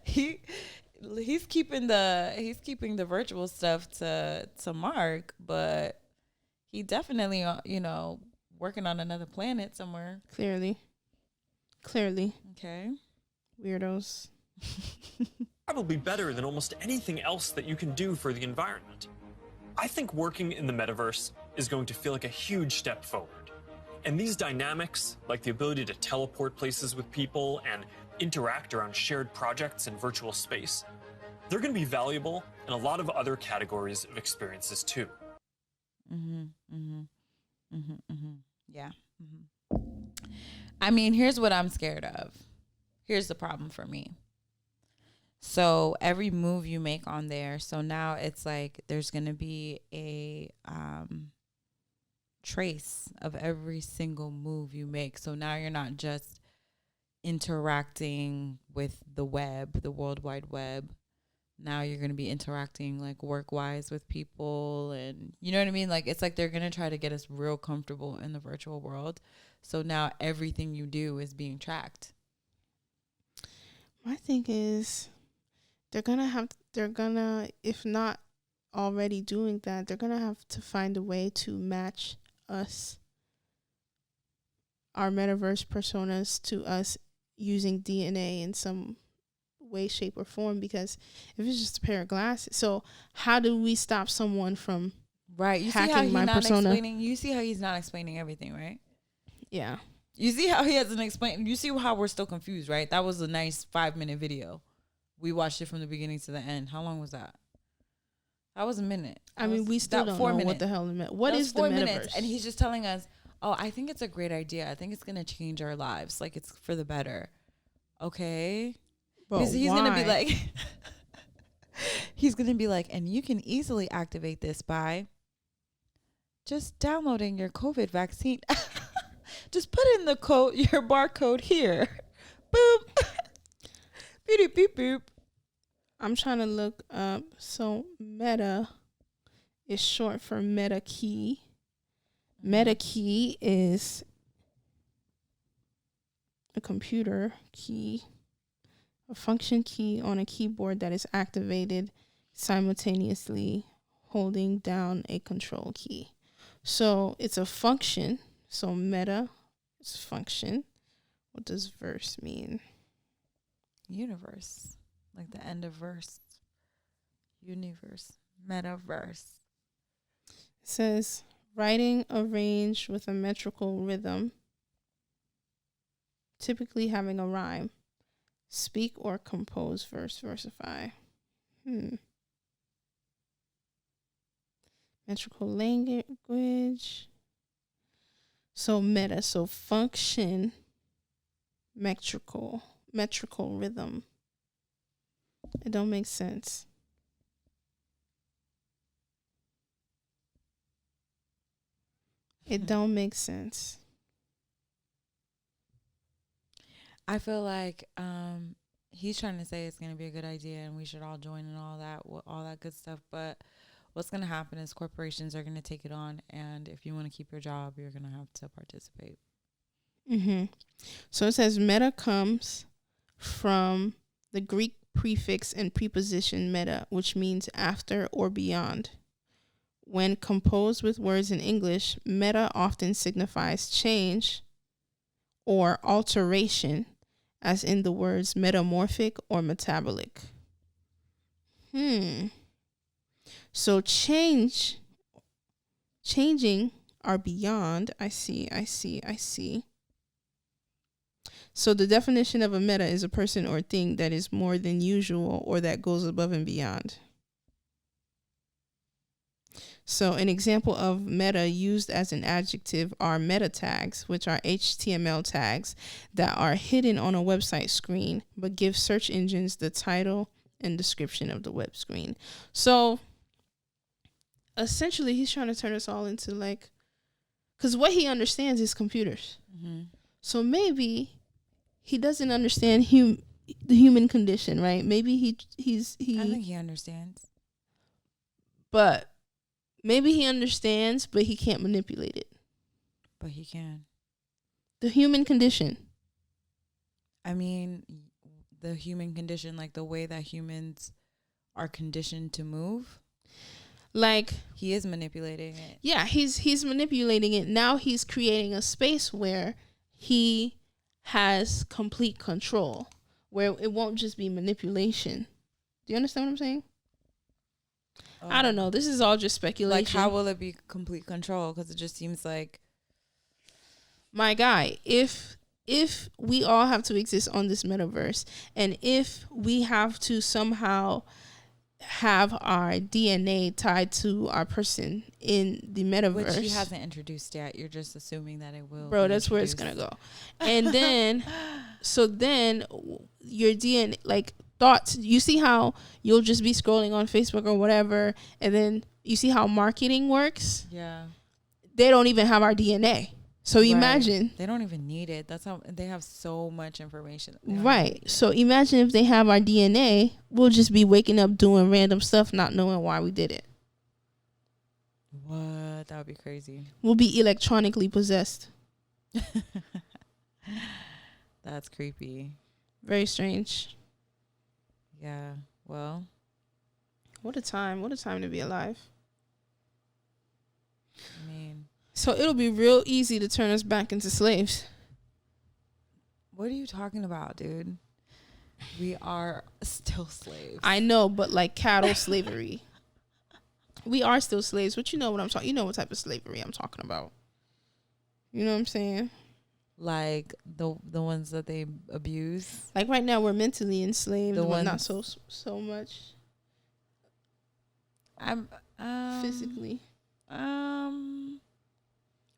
He's keeping the virtual stuff to Mark, but he definitely working on another planet somewhere. Clearly. Okay. Weirdos. Probably better than almost anything else that you can do for the environment. I think working in the metaverse is going to feel like a huge step forward. And these dynamics, like the ability to teleport places with people and interact around shared projects in virtual space, they're going to be valuable in a lot of other categories of experiences too. Yeah. I mean, here's what I'm scared of. Here's the problem for me. So every move you make on there, so now it's like there's going to be a trace of every single move you make. So now you're not just interacting with the web, the World Wide Web. Now you're going to be interacting like work-wise with people, and you know what I mean? Like, it's like they're going to try to get us real comfortable in the virtual world. So now everything you do is being tracked. My thing is they're going to, if not already doing that, they're going to have to find a way to match us, our metaverse personas, to us using DNA in some way, shape, or form, because if it's just a pair of glasses, so how do we stop someone from you hacking my persona? You see how he's not explaining everything, right? Yeah. You see how he hasn't explained. You see how we're still confused, right? That was a nice 5-minute video. We watched it from the beginning to the end. How long was that? That was a minute. I mean, we still don't know what the hell it meant. What is the metaverse? And he's just telling us, oh, I think it's a great idea. I think it's going to change our lives. Like, it's for the better. Okay. Because he's going to be like, and you can easily activate this by just downloading your COVID vaccine. Just put in the code, your barcode here. Boop. Beep, beep, boop. I'm trying to look up. So Meta is short for Meta Key. Meta Key is a computer key, a function key on a keyboard that is activated simultaneously holding down a control key. So it's a function. So meta is function. What does verse mean? Universe. Like the end of verse. Universe. Metaverse. It says writing arranged with a metrical rhythm, typically having a rhyme. Speak or compose verse, versify. Metrical language. So meta, so function, metrical rhythm. It don't make sense. It don't make sense. I feel like he's trying to say it's going to be a good idea and we should all join and all that good stuff. But what's going to happen is corporations are going to take it on. And if you want to keep your job, you're going to have to participate. So it says meta comes from the Greek prefix and preposition meta, which means after or beyond. When composed with words in English, meta often signifies change or alteration, as in the words metamorphic or metabolic. So changing are beyond. I see. So the definition of a meta is a person or thing that is more than usual or that goes above and beyond. So an example of meta used as an adjective are meta tags, which are HTML tags that are hidden on a website screen, but give search engines the title and description of the web screen. So essentially he's trying to turn us all into like, because what he understands is computers. So maybe he doesn't understand the human condition, right? Maybe he I think he understands. But maybe he understands, but he can't manipulate it. But he can. The human condition. I mean, the human condition, like the way that humans are conditioned to move. Like, he is manipulating it. Yeah, he's manipulating it. Now he's creating a space where he has complete control, where it won't just be manipulation. Do you understand what I'm saying? I don't know. This is all just speculation. Like, how will it be complete control? Because it just seems like, my guy, if we all have to exist on this metaverse, and if we have to somehow have our DNA tied to our person in the metaverse. Which he hasn't introduced yet. You're just assuming that it will. Bro, that's where it's gonna go. And then, so then your DNA, like thoughts, you see how you'll just be scrolling on Facebook or whatever, and then you see how marketing works? Yeah. They don't even have our DNA. So imagine. They don't even need it. That's how they have so much information. Right. So imagine if they have our DNA, we'll just be waking up doing random stuff, not knowing why we did it. What? That would be crazy. We'll be electronically possessed. That's creepy. Very strange. Yeah. Well. What a time. What a time to be alive. I mean. So it'll be real easy to turn us back into slaves. What are you talking about, dude? We are still slaves. I know, but like cattle slavery. We are still slaves, but you know what I'm talking. You know what type of slavery I'm talking about. You know what I'm saying? Like the ones that they abuse. Like right now, we're mentally enslaved, The but ones- not so much. I'm physically.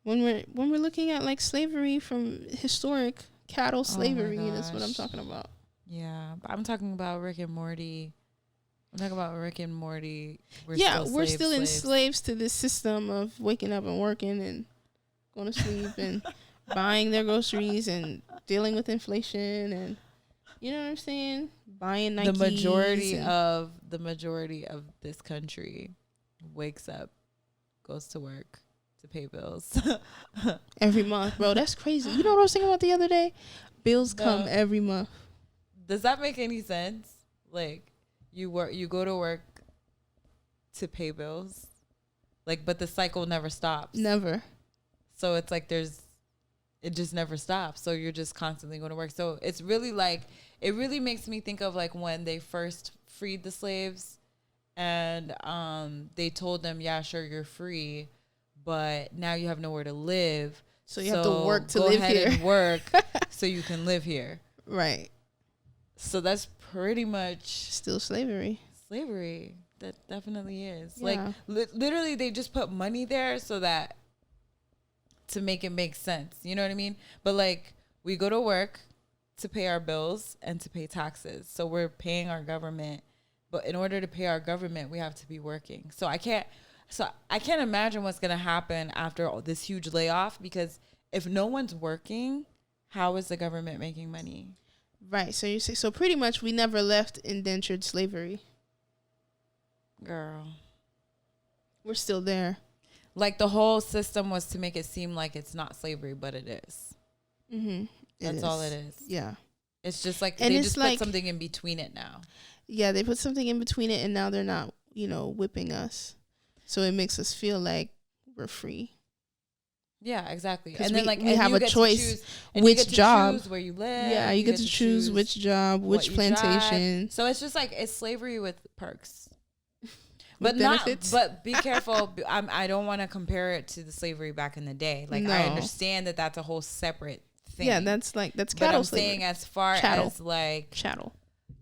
When we're looking at like slavery from historic cattle slavery, that's what I'm talking about. Yeah, but I'm talking about Rick and Morty. I'm talking about Rick and Morty. We're still enslaved to this system of waking up and working and going to sleep and buying their groceries and dealing with inflation and you know what I'm saying? Buying Nikes. The majority of this country wakes up, goes to work to pay bills every month, bro. That's crazy. You know what I was thinking about the other day? Bills come every month. Does that make any sense? Like you go to work to pay bills, like, but the cycle never stops. Never. So it's like it just never stops. So you're just constantly going to work. So it's really like, it really makes me think of like when they first freed the slaves and they told them, yeah, sure, you're free, but now you have nowhere to live. So you have to work to live here. Go ahead and work so you can live here. Right. So that's pretty much still slavery. Slavery. That definitely is. Yeah. Like literally they just put money there so that to make it make sense. You know what I mean? But like we go to work to pay our bills and to pay taxes. So we're paying our government, but in order to pay our government, we have to be working. So I can't imagine what's going to happen after all this huge layoff, because if no one's working, how is the government making money? Right. So you say, so pretty much we never left indentured slavery. Girl. We're still there. Like the whole system was to make it seem like it's not slavery, but it is. Mm-hmm. That's all it is. Yeah. It's just like and they it's just like, put something in between it now. Yeah, they put something in between it, and now they're not, whipping us. So it makes us feel like we're free. Yeah, exactly. And then we have a choice which job, where you live. Yeah, you get to choose which job, which plantation. Drive. So it's just like it's slavery with perks. But benefits. But be careful. I don't want to compare it to the slavery back in the day. Like I understand that that's a whole separate thing. Yeah, that's cattle but I'm slavery. saying as far as like chattel.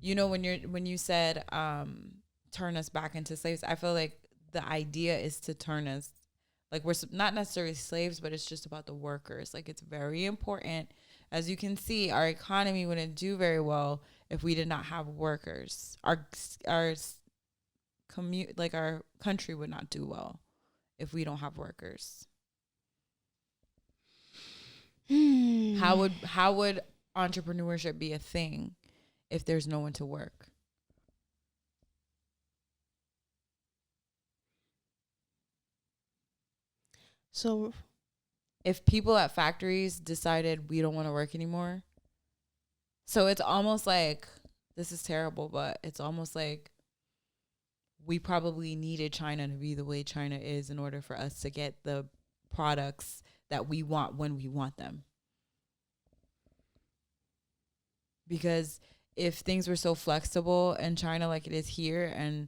When you said turn us back into slaves, I feel like the idea is to turn us, like we're not necessarily slaves, but it's just about the workers. Like it's very important. As you can see, our economy wouldn't do very well if we did not have workers. Our country would not do well if we don't have workers. How would entrepreneurship be a thing if there's no one to work? So if people at factories decided we don't want to work anymore, so it's almost like, this is terrible, but it's almost like we probably needed China to be the way China is in order for us to get the products that we want when we want them. Because if things were so flexible in China like it is here, and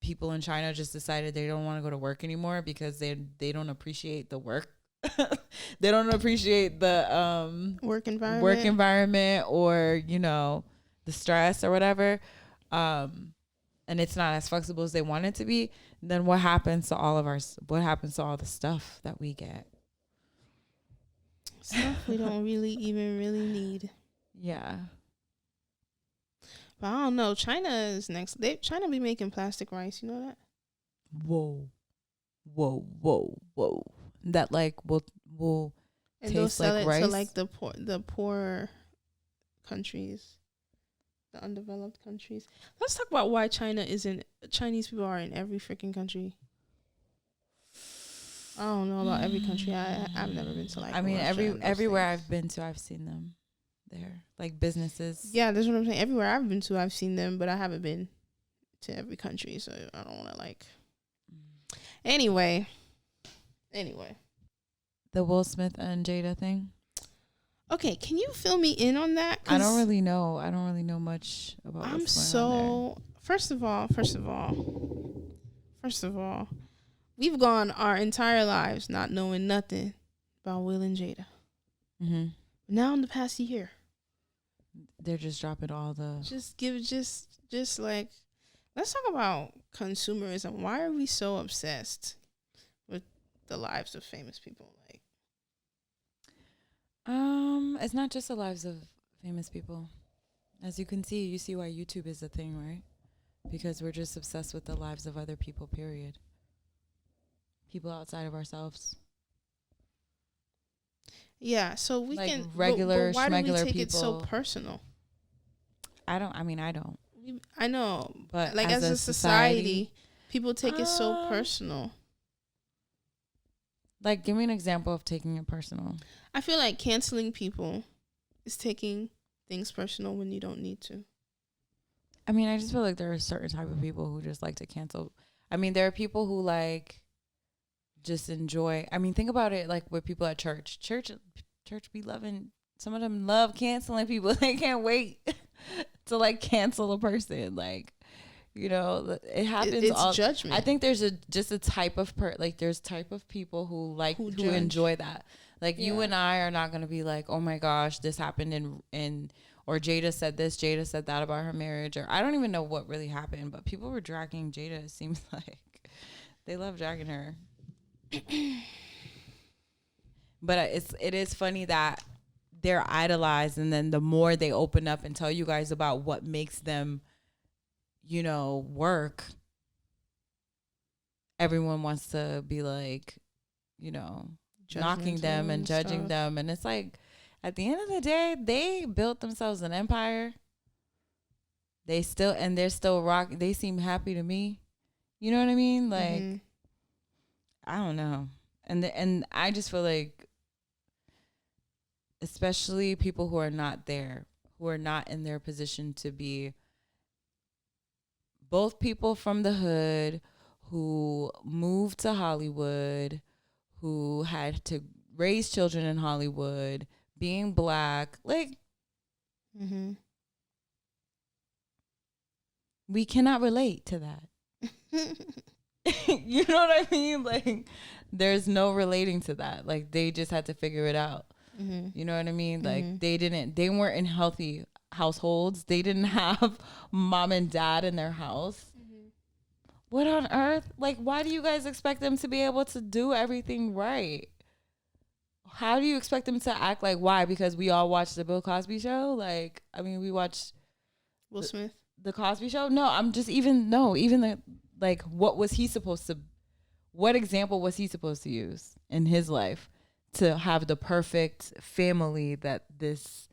people in China just decided they don't want to go to work anymore because they don't appreciate the work. They don't appreciate the work environment or, the stress or whatever. and it's not as flexible as they want it to be, then what happens to all the stuff that we get? Stuff we don't really need. Yeah. But I don't know. China is next. China be making plastic rice. You know that? Whoa. That like will and they'll taste sell like it rice. to like the poor countries, the undeveloped countries. Let's talk about why Chinese people are in every freaking country. I don't know about every country. I've never been to like. I mean, Russia everywhere I've been to, I've seen them there, like businesses. Yeah, that's what I'm saying. Everywhere I've been to, I've seen them, but I haven't been to every country, so I don't want to like. Anyway, the Will Smith and Jada thing. Okay, can you fill me in on that? I don't really know. I don't really know much about. What's going on there. First of all, we've gone our entire lives not knowing nothing about Will and Jada. Mm-hmm. Now in the past year, they're just dropping all the. Just like, let's talk about consumerism. Why are we so obsessed with the lives of famous people? Like, it's not just the lives of famous people. As you can see, why YouTube is a thing, right? Because we're just obsessed with the lives of other people, period. People outside of ourselves. Yeah, so we like can regular, but why do we take people. It so personal? I don't. I know, but like as a society, people take it so personal. Like, give me an example of taking it personal. I feel like canceling people is taking things personal when you don't need to. I mean, I just feel like there are certain type of people who just like to cancel. I mean, there are people who like just enjoy. I mean, think about it like with people at church. Church be loving. Some of them love canceling people. They can't wait to like cancel a person. Like, you know, it happens. It's judgment. I think there's just a type of there's type of people who enjoy that. Like you and I are not gonna be like, oh my gosh, this happened in or Jada said this, Jada said that about her marriage, or I don't even know what really happened, but people were dragging Jada. It seems like they love dragging her. But it is funny that they're idolized, and then the more they open up and tell you guys about what makes them, you know, work, everyone wants to be like, you know, knocking them and judging them. And it's like, at the end of the day, they built themselves an empire. They're still rocking. They seem happy to me. You know what I mean? Like, I don't know. And I just feel like, especially people who are not there, who are not in their position to be both people from the hood who moved to Hollywood, who had to raise children in Hollywood, being black, like, we cannot relate to that. You know what I mean? Like, there's no relating to that. Like, they just had to figure it out. You know what I mean? Like, they weren't in healthy households. They didn't have mom and dad in their house. What on earth? Like, why do you guys expect them to be able to do everything right? How do you expect them to act like, why? Because we all watched the Bill Cosby show? Like, I mean, we watched Will Smith, the Cosby show? No, even the, like, what example was he supposed to use in his life to have the perfect family that this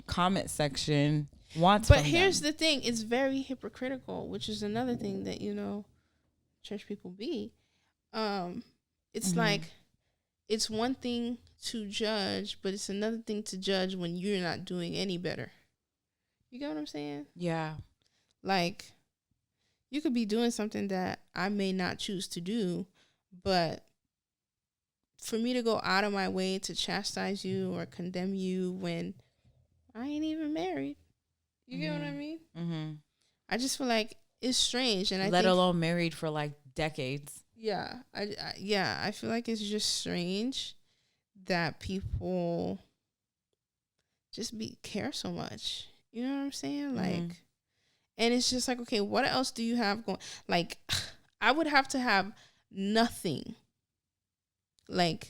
comment section wants? But here's the thing, it's very hypocritical, which is another thing that, you know, church people be. It's like, it's one thing to judge, but it's another thing to judge when you're not doing any better. You get what I'm saying? Yeah. Like, you could be doing something that I may not choose to do, but for me to go out of my way to chastise you or condemn you when I ain't even married. You get what I mean? I just feel like it's strange, and let alone married for like decades. Yeah, I feel like it's just strange that people just care so much. You know what I'm saying? Like, And it's just like, okay, what else do you have going? Like, I would have to have nothing like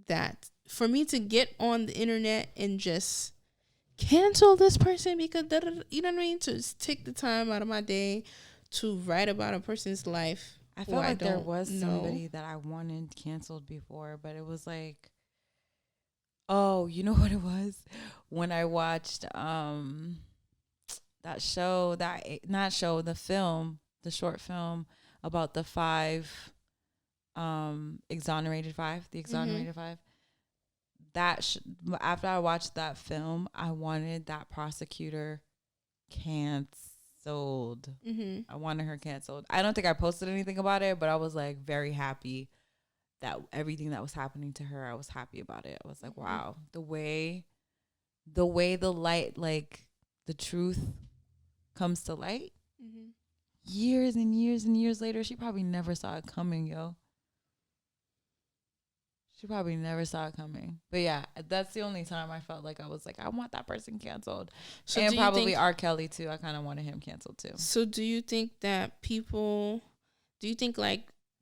that for me to get on the internet and just cancel this person because, you know what I mean? To take the time out of my day to write about a person's life. I felt like there was somebody that I wanted canceled before, but it was like, oh, you know what it was? When I watched the short film about the exonerated five. After I watched that film, I wanted that prosecutor canceled. I wanted her canceled. I don't think I posted anything about it, but I was like very happy that everything that was happening to her, I was happy about it. I was like, wow, the way the light, like the truth comes to light years and years and years later, she probably never saw it coming, yo. She probably never saw it coming. But yeah, that's the only time I felt like I was like, I want that person canceled. So and probably R. Kelly too. I kind of wanted him canceled too. So do you think like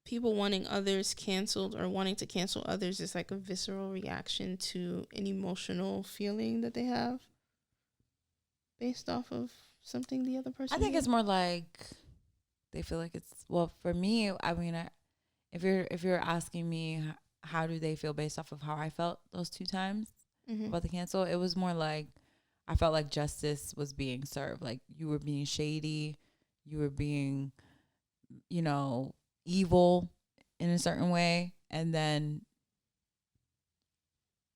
people wanting others canceled or wanting to cancel others is like a visceral reaction to an emotional feeling that they have based off of something the other person I think did? it's more like they feel like it's, well, for me, I mean, if you're asking me how do they feel based off of how I felt those 2 times about the cancel, it was more like I felt like justice was being served. Like you were being shady, you were being, you know, evil in a certain way, and then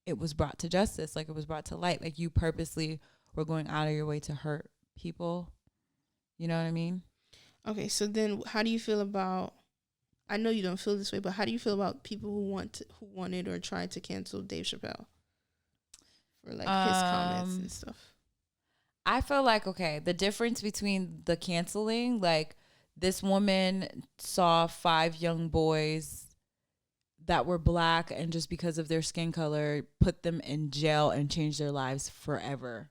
it was brought to justice. Like it was brought to light. Like you purposely were going out of your way to hurt people. You know what I mean? Okay, so then how do you feel about, I know you don't feel this way, but how do you feel about people who wanted or tried to cancel Dave Chappelle for like his comments and stuff? I feel like, okay, the difference between the canceling, like this woman saw 5 young boys that were black and just because of their skin color put them in jail and changed their lives forever.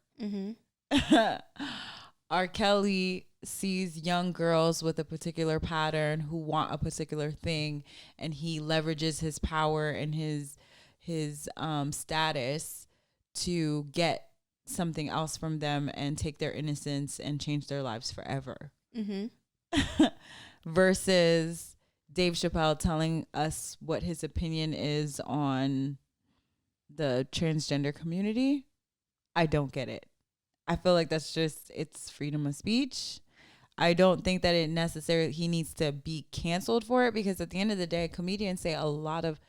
R. Kelly sees young girls with a particular pattern who want a particular thing, and he leverages his power and his status to get something else from them and take their innocence and change their lives forever. Versus Dave Chappelle telling us what his opinion is on the transgender community. I don't get it. I feel like that's just, it's freedom of speech. I don't think that it necessarily, he needs to be canceled for it, because at the end of the day, comedians say a lot of,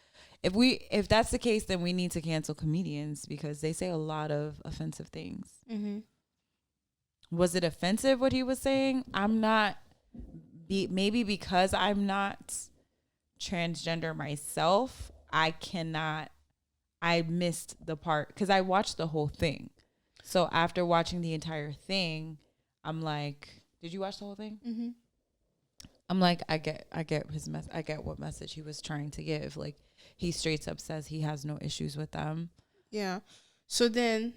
if that's the case, then we need to cancel comedians because they say a lot of offensive things. Was it offensive what he was saying? I'm not, maybe because I'm not transgender myself, I missed the part because I watched the whole thing. So after watching the entire thing, I'm like, did you watch the whole thing? I'm like, I get his I get what message he was trying to give. Like, he straight up says he has no issues with them. Yeah. So with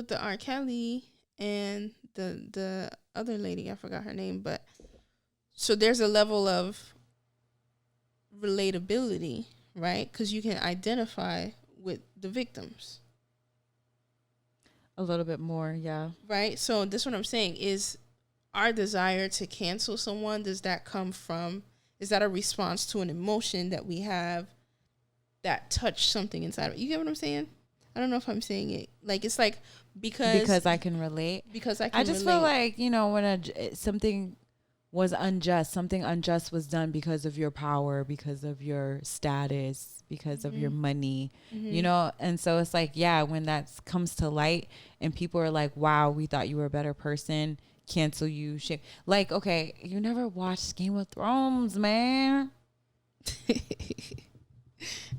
the R. Kelly and the other lady, I forgot her name, but so there's a level of relatability, right? Because you can identify with the victims. A little bit more, yeah. Right? So this is what I'm saying is our desire to cancel someone, does that come from, is that a response to an emotion that we have that touched something inside of it? You get what I'm saying? I don't know if I'm saying it. Like, it's like because I can relate. Because I can relate. I just feel like, you know, when something was unjust, something unjust was done because of your power, because of your status, because of your money, you know? And so it's like, yeah, when that comes to light and people are like, wow, we thought you were a better person, cancel you, shit. Like, okay, you never watched Game of Thrones, man.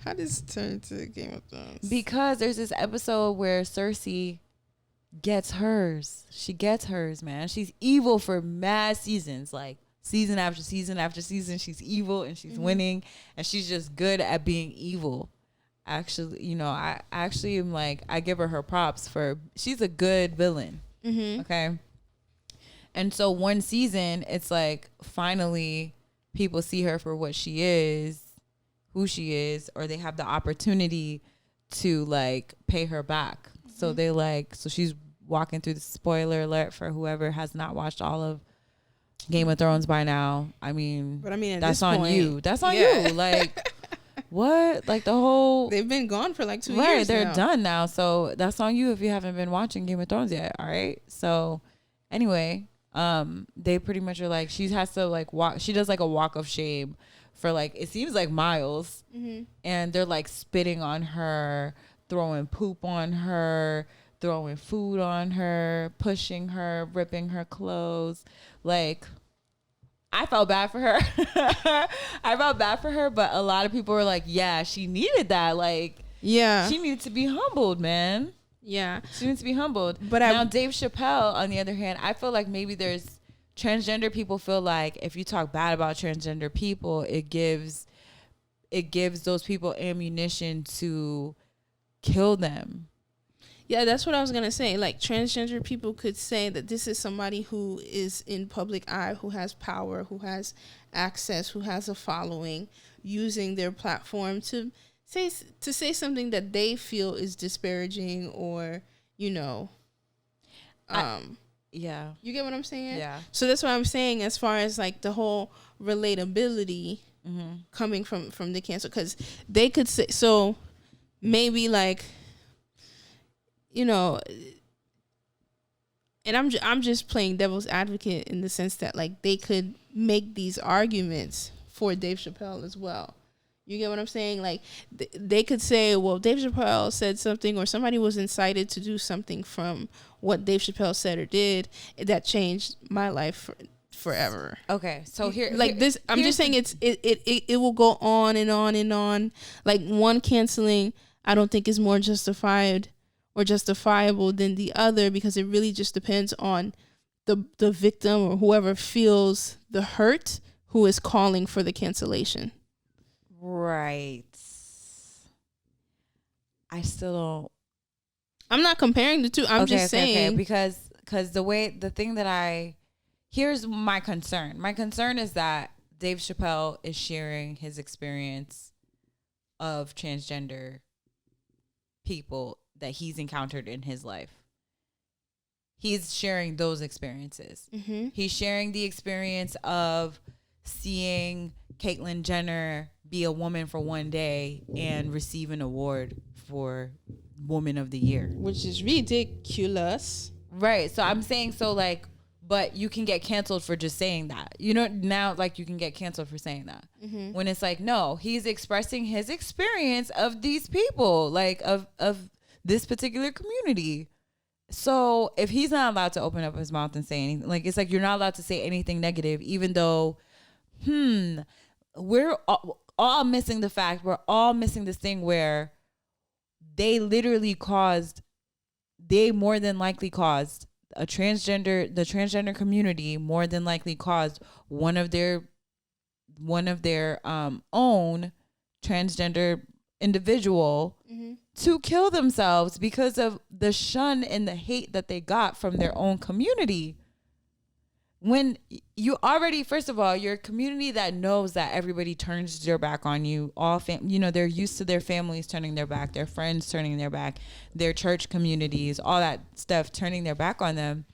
How does it turn to Game of Thrones? Because there's this episode where Cersei gets hers. She gets hers, man. She's evil for mad seasons, like season after season after season. She's evil and she's winning, and she's just good at being evil. actually, you know, I actually am like, I give her props for, she's a good villain. Okay. And so one season, it's like finally people see her for what she is, who she is, or they have the opportunity to like pay her back. So they like, so she's walking through the spoiler alert for whoever has not watched all of Game of Thrones by now. I mean, but I mean, at that's this on point, you. That's on you. Like, what? Like the whole, they've been gone for like 2 right, years. they're now. done now. So that's on you if you haven't been watching Game of Thrones yet. All right. So anyway, they pretty much are like, she has to like walk. She does like a walk of shame for like, it seems like miles, and they're like spitting on her, throwing poop on her, throwing food on her, pushing her, ripping her clothes. Like, I felt bad for her. I felt bad for her, but a lot of people were like, yeah, she needed that. Like, yeah, she needed to be humbled, man. Yeah. She needs to be humbled. But now Dave Chappelle, on the other hand, I feel like maybe there's transgender people feel like if you talk bad about transgender people, it gives those people ammunition to kill them. Yeah, that's what I was going to say. Like, transgender people could say that this is somebody who is in public eye, who has power, who has access, who has a following, using their platform to say something that they feel is disparaging or, you know, yeah. You get what I'm saying? Yeah. So that's what I'm saying as far as like the whole relatability coming from the cancel, because they could say, so maybe like, you know, and I'm just playing devil's advocate in the sense that like they could make these arguments for Dave Chappelle as well. You get what I'm saying? Like they could say, well, Dave Chappelle said something, or somebody was incited to do something from what Dave Chappelle said or did that changed my life forever. Okay, so I'm just saying it will go on and on and on. Like, one canceling, I don't think is more justified or justifiable than the other, because it really just depends on the victim or whoever feels the hurt who is calling for the cancellation. Right. I still don't. I'm not comparing the two. I'm just saying. Because the thing that here's my concern. My concern is that Dave Chappelle is sharing his experience of transgender people that he's encountered in his life. He's sharing those experiences. Mm-hmm. He's sharing the experience of seeing Caitlyn Jenner be a woman for one day and receive an award for Woman of the Year, which is ridiculous. Right. So I'm saying, so like, but you can get canceled for just saying that. You know, now like you can get canceled for saying that. Mm-hmm. When it's like, no, he's expressing his experience of these people, like of this particular community. So if he's not allowed to open up his mouth and say anything, like, it's like you're not allowed to say anything negative, even though, we're all missing the fact, we're all missing this thing where they more than likely caused the transgender community more than likely caused one of their own transgender individual to kill themselves because of the shun and the hate that they got from their own community. When you already, first of all, you're a community that knows that everybody turns their back on you. They're used to their families turning their back, their friends turning their back, their church communities, all that stuff turning their back on them.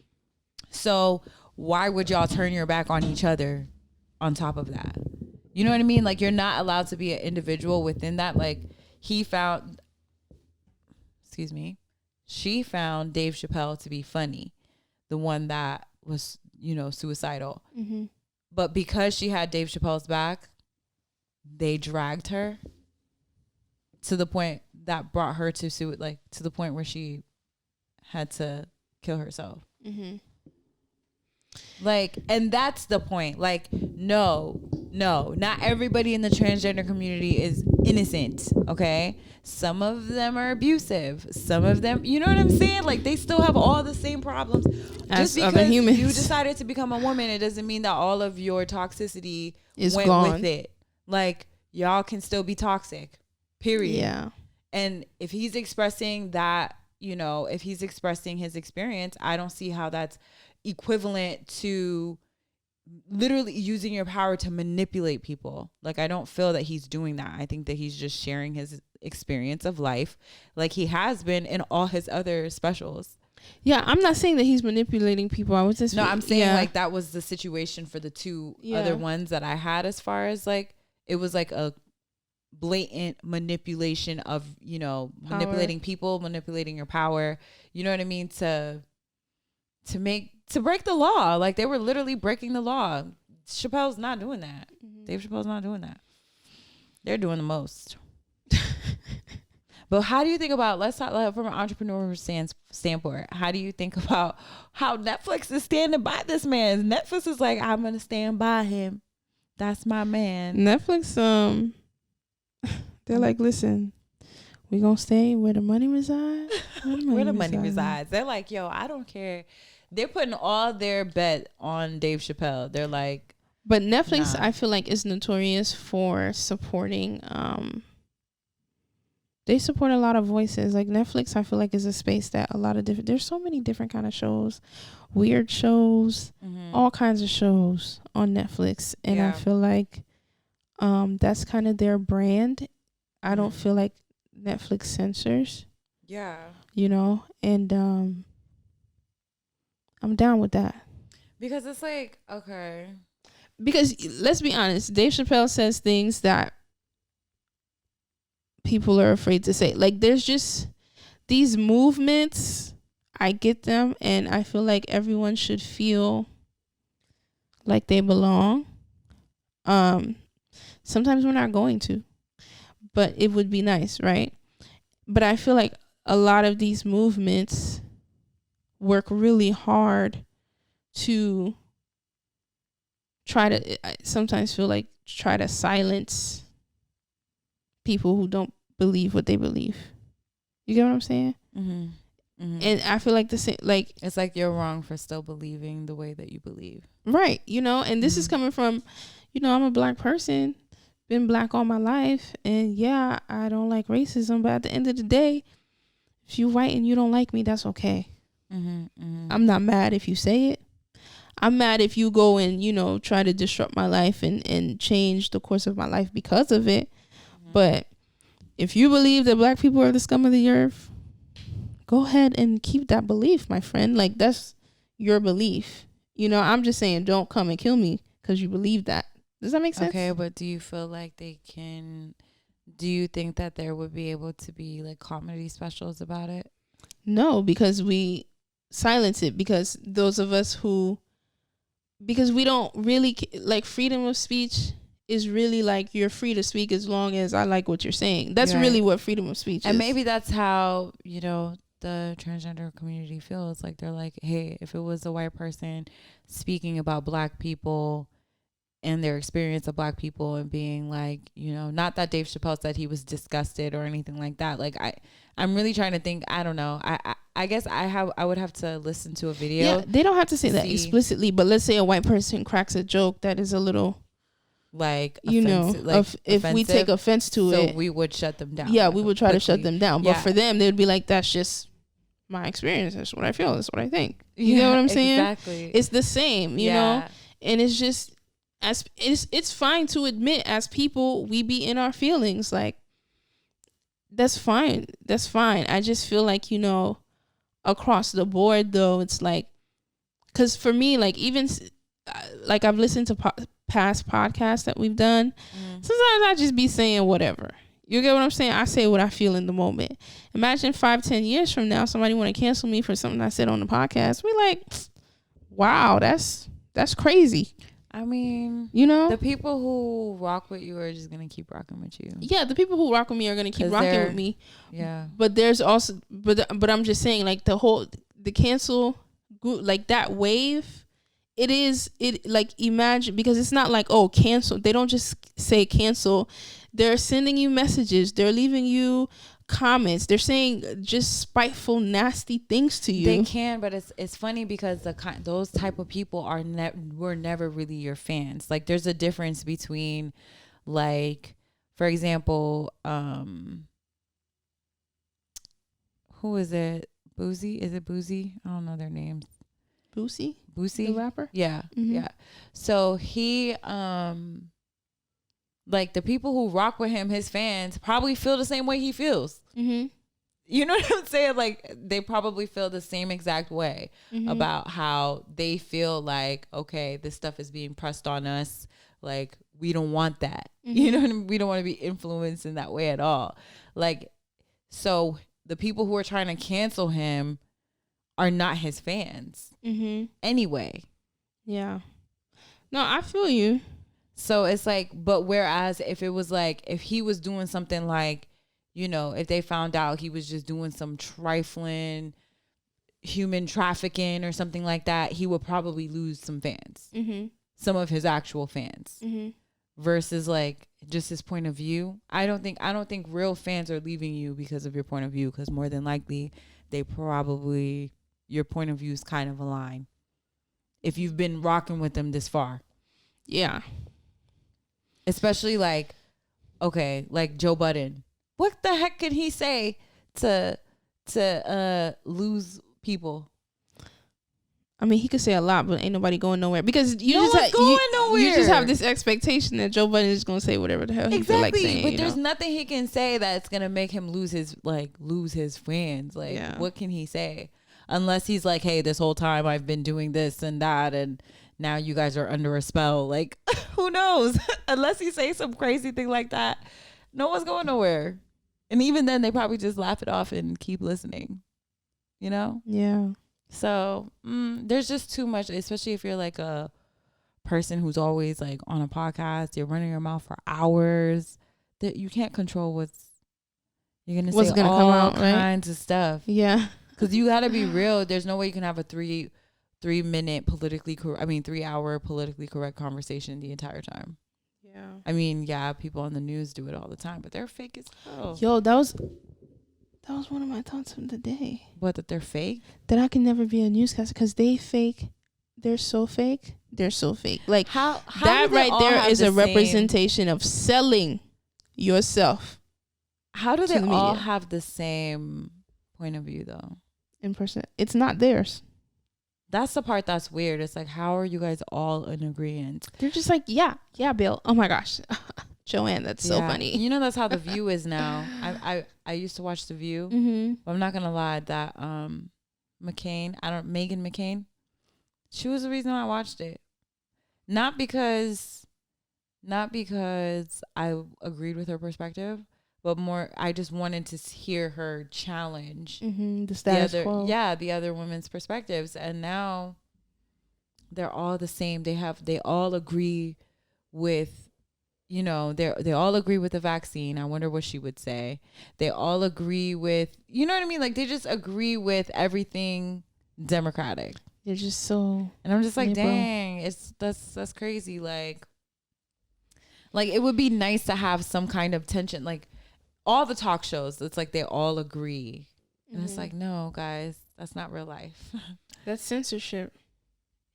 So why would y'all turn your back on each other on top of that? You know what I mean? Like, you're not allowed to be an individual within that. Like, she found Dave Chappelle to be funny, the one that was, suicidal. Mm-hmm. But because she had Dave Chappelle's back, they dragged her to the point that brought her to the point where she had to kill herself. Mm-hmm. Like, and that's the point. Like, no, not everybody in the transgender community is innocent, okay? Some of them are abusive. Some of them, you know what I'm saying? Like, they still have all the same problems. As just other because humans. you decided to become a woman, it doesn't mean that all of your toxicity is went gone with it. Like, y'all can still be toxic, period. Yeah. And if he's expressing that, you know, if he's expressing his experience, I don't see how that's equivalent to literally using your power to manipulate people. Like, I don't feel that he's doing that. I think that he's just sharing his experience of life like he has been in all his other specials. Yeah, I'm not saying that he's manipulating people. I'm saying like that was the situation for the two other ones that I had, as far as like it was like a blatant manipulation of, you know, power. Manipulating people, manipulating your power, you know what I mean, to break the law. Like, they were literally breaking the law. Chappelle's not doing that. Dave Chappelle's not doing that. They're doing the most. But how do you think about, let's talk from an entrepreneur standpoint, how do you think about how Netflix is standing by this man? Netflix is like, I'm going to stand by him. That's my man. Netflix, they're like, listen, we going to stay where the money resides. Where the money resides. They're like, yo, I don't care. They're putting all their bet on Dave Chappelle. They're like, but Netflix, I feel like, is notorious for supporting, they support a lot of voices. Like, Netflix, I feel like, is a space that a lot of different, there's so many different kind of shows, weird shows, all kinds of shows on Netflix. And I feel like that's kind of their brand. I don't feel like Netflix censors. Yeah. You know, and I'm down with that. Because it's like, okay. Because let's be honest, Dave Chappelle says things that people are afraid to say. Like, there's just these movements, I get them, and I feel like everyone should feel like they belong. Sometimes we're not going to, but it would be nice, right? But I feel like a lot of these movements work really hard to try to silence people who don't believe what they believe. You get what I'm saying? And I feel like the same, like, it's like you're wrong for still believing the way that you believe, right? You know, and this is coming from, you know, I'm a black person, been black all my life, and yeah, I don't like racism, but at the end of the day, if you white and you don't like me, that's okay. I'm not mad if you say it. I'm mad if you go and, you know, try to disrupt my life and change the course of my life because of it. But if you believe that black people are the scum of the earth, go ahead and keep that belief, my friend. Like, that's your belief. You know, I'm just saying, don't come and kill me because you believe that. Does that make sense? Okay, but do you feel like do you think that there would be able to be like comedy specials about it? No, because we silence it, because those of us because we don't really, like, freedom of speech is really like, you're free to speak as long as I like what you're saying. That's really what freedom of speech is. And maybe that's how, you know, the transgender community feels. Like, they're like, hey, if it was a white person speaking about black people and their experience of black people and being like, you know, not that Dave Chappelle said he was disgusted or anything like that. Like, I'm really trying to think. I don't know. I guess I would have to listen to a video. Yeah, they don't have to say that explicitly, but let's say a white person cracks a joke that is a little, like, you know, like, if we take offense to it, so we would shut them down. Yeah, we would try to shut them down. But for them, they would be like, that's just my experience. That's what I feel. That's what I think. You know what I'm saying? Exactly. It's the same, you know? And it's just, it's fine to admit, as people, we be in our feelings. Like, that's fine. That's fine. I just feel like, you know, across the board, though, it's like, because for me, like, even like, I've listened to past podcasts that we've done. Sometimes I just be saying whatever. You get what I'm saying? I say what I feel in the moment. Imagine 5-10 years from now, somebody want to cancel me for something I said on the podcast. We like, wow, that's crazy. I mean, you know, the people who rock with you are just gonna keep rocking with you. Yeah, the people who rock with me are gonna keep rocking with me. Yeah. But there's also, but I'm just saying, like, the cancel group, like, that wave, like, imagine, because it's not like, oh, cancel. They don't just say cancel. They're sending you messages. They're leaving you comments. They're saying just spiteful, nasty things to you. They can, but it's funny because those type of people were never really your fans. Like, there's a difference between, like, for example, who is it? Boozy? Is it Boozy? I don't know their names. Boosie, the rapper. Yeah, yeah. So he, like the people who rock with him, his fans, probably feel the same way he feels. Mm-hmm. You know what I'm saying? Like they probably feel the same exact way about how they feel like, okay, this stuff is being pressed on us. Like we don't want that. You know what I mean? We don't want to be influenced in that way at all. Like, so the people who are trying to cancel him are not his fans anyway. Yeah. No, I feel you. So it's like, but whereas if it was like, if he was doing something like, you know, if they found out he was just doing some trifling human trafficking or something like that, he would probably lose some fans, some of his actual fans, versus like just his point of view. I don't think real fans are leaving you because of your point of view, because more than likely they probably, your point of view is kind of aligned if you've been rocking with them this far. Yeah. Especially like, okay, like Joe Budden. What the heck can he say to lose people? I mean, he could say a lot, but ain't nobody going nowhere, because you You just have this expectation that Joe Budden is going to say whatever the hell he feel like saying. But there's nothing he can say that's gonna make him lose his fans. Like, what can he say? Unless he's like, hey, this whole time I've been doing this and that, and now you guys are under a spell. Like, who knows? Unless he say some crazy thing like that, no one's going nowhere. And even then, they probably just laugh it off and keep listening. You know? Yeah. So there's just too much, especially if you're like a person who's always like on a podcast, you're running your mouth for hours, that you can't control you're gonna say gonna all come out, kinds of stuff. Yeah. Because you gotta be real. There's no way you can have a 3 hour politically correct conversation the entire time. Yeah. I mean, yeah, people on the news do it all the time, but they're fake as hell. Yo, that was one of my thoughts of the day. What, that they're fake? That I can never be a newscaster because they fake. They're so fake. They're so fake. Like how that right there is a same representation of selling yourself. How do they the all media. have the same point of view though? In person, it's not theirs. That's the part that's weird. It's like, how are you guys all in agreement? They're just like, yeah, Bill. Oh my gosh, Joanne, that's so funny. You know, that's how The View is now. I used to watch The View, but I'm not gonna lie, that Meghan McCain, she was the reason I watched it. Not because I agreed with her perspective, but more I just wanted to hear her challenge the status quo. Yeah, the other women's perspectives, and now they're all the same. They all agree with, you know, they all agree with the vaccine. I wonder what she would say. They all agree with, you know what I mean? Like, they just agree with everything Democratic. They're just so, and I'm just like, dang, that's crazy. Like it would be nice to have some kind of tension, like all the talk shows. It's like they all agree, and it's like, no, guys, that's not real life. That's censorship.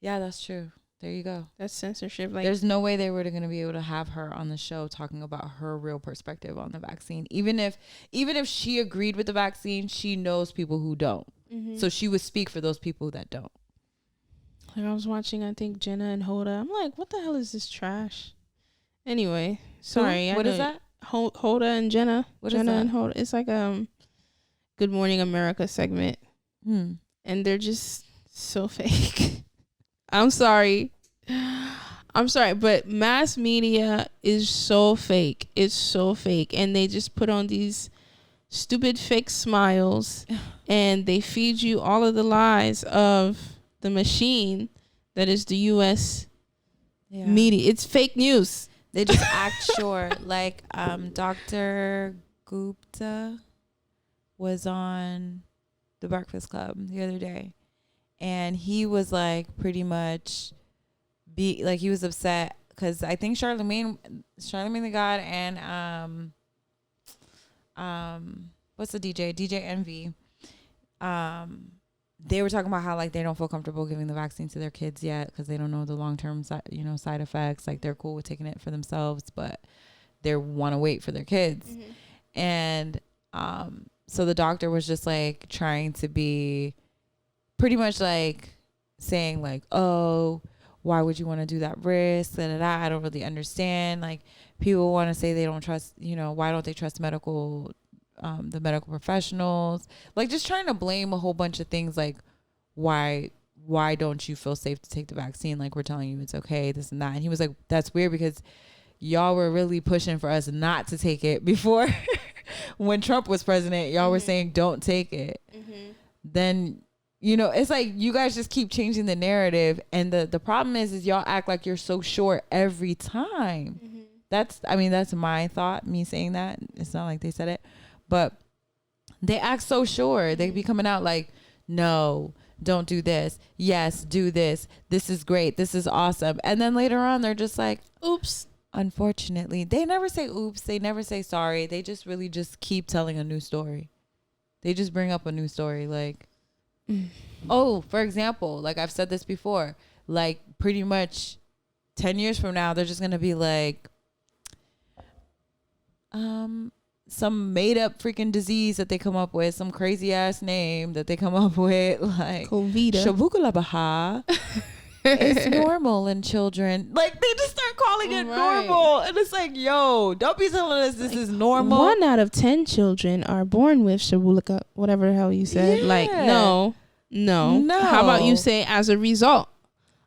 Yeah, that's true. There you go. That's censorship. Like, there's no way they were going to be able to have her on the show talking about her real perspective on the vaccine. Even if she agreed with the vaccine, she knows people who don't. So she would speak for those people that don't. Like, I was watching, I think, Jenna and Hoda. I'm like, what the hell is this trash? Anyway, sorry. What is that? Hoda and Jenna. What Jenna is that? and Hoda. It's like Good Morning America segment. And they're just so fake. I'm sorry, but mass media is so fake. It's so fake. And they just put on these stupid fake smiles and they feed you all of the lies of the machine that is the U.S. media. It's fake news. They just act sure. Like Dr. Gupta was on The Breakfast Club the other day, and he was like pretty much he was upset because I think Charlemagne the God and what's the DJ Envy, they were talking about how like they don't feel comfortable giving the vaccine to their kids yet because they don't know the long-term side effects. Like, they're cool with taking it for themselves, but they want to wait for their kids. And So the doctor was just like trying to be pretty much like saying like, oh, why would you want to do that risk? Da, da, da. I don't really understand. Like people want to say they don't trust, why don't they trust the medical professionals? Like just trying to blame a whole bunch of things like why don't you feel safe to take the vaccine? Like we're telling you it's okay, this and that. And he was like, that's weird because y'all were really pushing for us not to take it before. When Trump was president, y'all were saying don't take it. Then, it's like you guys just keep changing the narrative. And the problem is y'all act like you're so sure every time. That's my thought, me saying that. It's not like they said it. But they act so sure. They be coming out like, no, don't do this. Yes, do this. This is great. This is awesome. And then later on, they're just like, oops. Unfortunately, they never say oops. They never say sorry. They just really just keep telling a new story. They just bring up a new story. Like, oh, for example, like I've said this before, like pretty much 10 years from now, they're just going to be like, some made up freaking disease that they come up with, some crazy ass name that they come up with, like COVID. Shabukalabaha. It's normal in children. Like they just start calling it normal, and it's like, yo, don't be telling us this is normal. 1 out of 10 children are born with shabulaka, whatever the hell you said. Yeah. Like no. How about you say as a result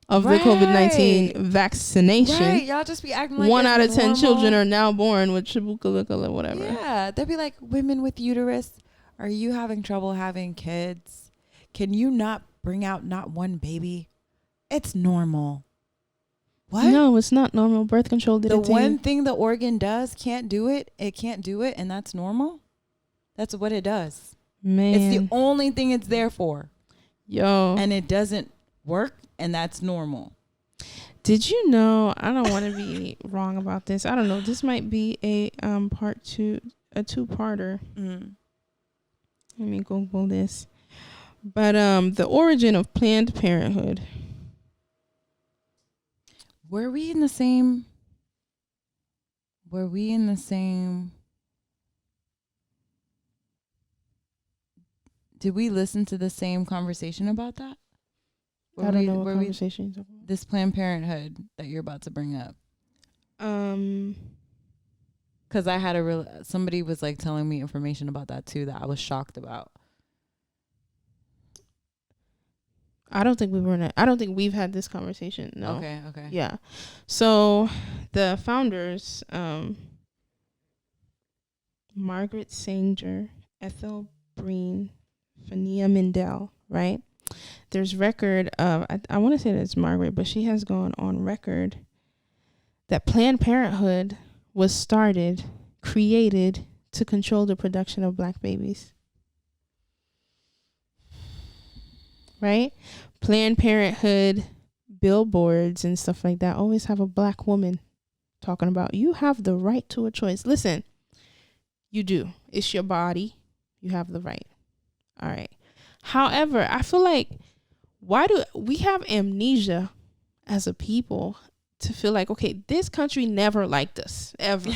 of the COVID-19 vaccination? Right, y'all just be acting like 1 out of 10 children are now born with shabukalaka, whatever. Yeah, they'd be like, women with uterus, are you having trouble having kids? Can you not bring out not one baby? It's normal. What? No, it's not normal. Birth control did it. The one thing the organ does can't do it. It can't do it, and that's normal. That's what it does. Man, it's the only thing it's there for. Yo, and it doesn't work, and that's normal. Did you know? I don't want to be wrong about this. I don't know. This might be a part 2, a 2-parter. Let me Google this. But the origin of Planned Parenthood. Were we in the same? Did we listen to the same conversation about that? I don't know what conversations about. This Planned Parenthood that you're about to bring up. Because I had somebody was like telling me information about that too that I was shocked about. I don't think we've had this conversation. No. Okay. Yeah. So the founders, Margaret Sanger, Ethel Breen, Fania Mindell, right? There's record of, I want to say that it's Margaret, but she has gone on record that Planned Parenthood was created to control the production of black babies. Right? Planned Parenthood billboards and stuff like that always have a black woman talking about, you have the right to a choice. Listen, you do. It's your body. You have the right. All right. However, I feel like, why do we have amnesia as a people to feel like, okay, this country never liked us, ever.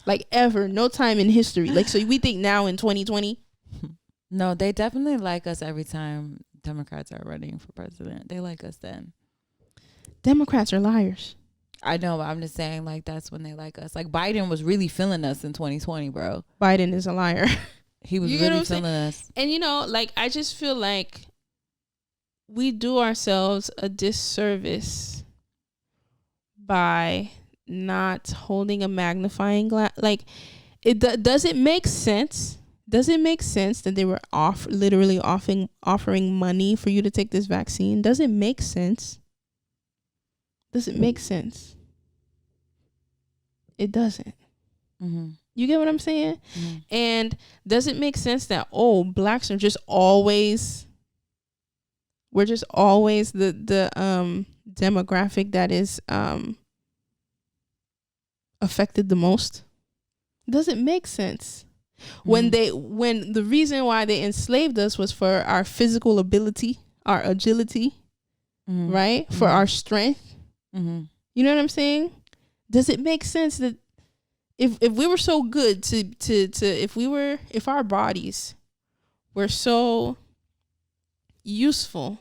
Like, ever. No time in history. Like, so we think now in 2020? No, they definitely like us every time Democrats are running for president. They like us then. Democrats are liars. I know, but I'm just saying, like, that's when they like us. Like, Biden was really feeling us in 2020, bro. Biden is a liar. He was really feeling us. And, like, I just feel like we do ourselves a disservice by not holding a magnifying glass. Like, does it make sense? Does it make sense that they were literally offering money for you to take this vaccine? Does it make sense? Does it make sense? It doesn't. Mm-hmm. You get what I'm saying? Mm-hmm. And does it make sense that, blacks are just always, we're just always the demographic that is affected the most? Does it make sense? Mm-hmm. When the reason why they enslaved us was for our physical ability, our agility, mm-hmm. right? Mm-hmm. For our strength. Mm-hmm. You know what I'm saying? Does it make sense that if we were so good if our bodies we're so useful,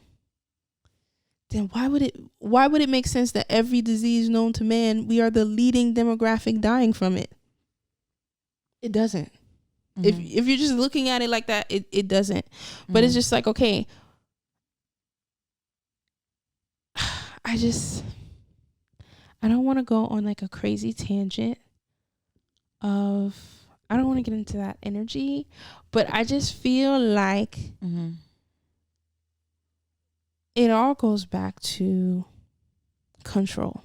then why would it make sense that every disease known to man, we are the leading demographic dying from it? It doesn't. Mm-hmm. If you're just looking at it like that, it doesn't. Mm-hmm. But it's just like, okay, I don't want to go on like a crazy tangent of, I don't want to get into that energy, but I just feel like it all goes back to control.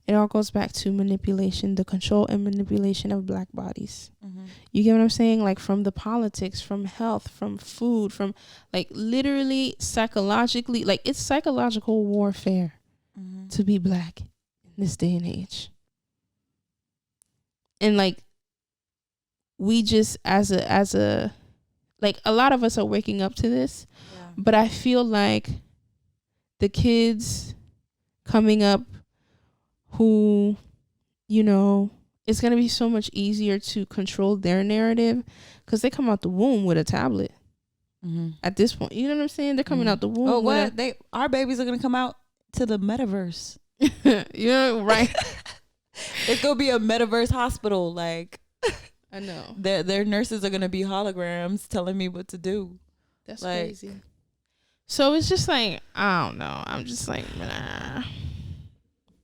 It all goes back to manipulation, the control and manipulation of Black bodies. Mm-hmm. You get what I'm saying? Like from the politics, from health, from food, from like literally psychologically, like it's psychological warfare to be Black in this day and age. And like, we just as a like a lot of us are waking up to this, but I feel like the kids coming up who, you know, it's going to be so much easier to control their narrative because they come out the womb with a tablet at this point. You know what I'm saying? They're coming out the womb. Oh, what? Our babies are going to come out to the metaverse. You know, right? It's going to be a metaverse hospital. Like, I know. Their nurses are going to be holograms telling me what to do. That's like, crazy. So it's just like, I don't know. I'm just like,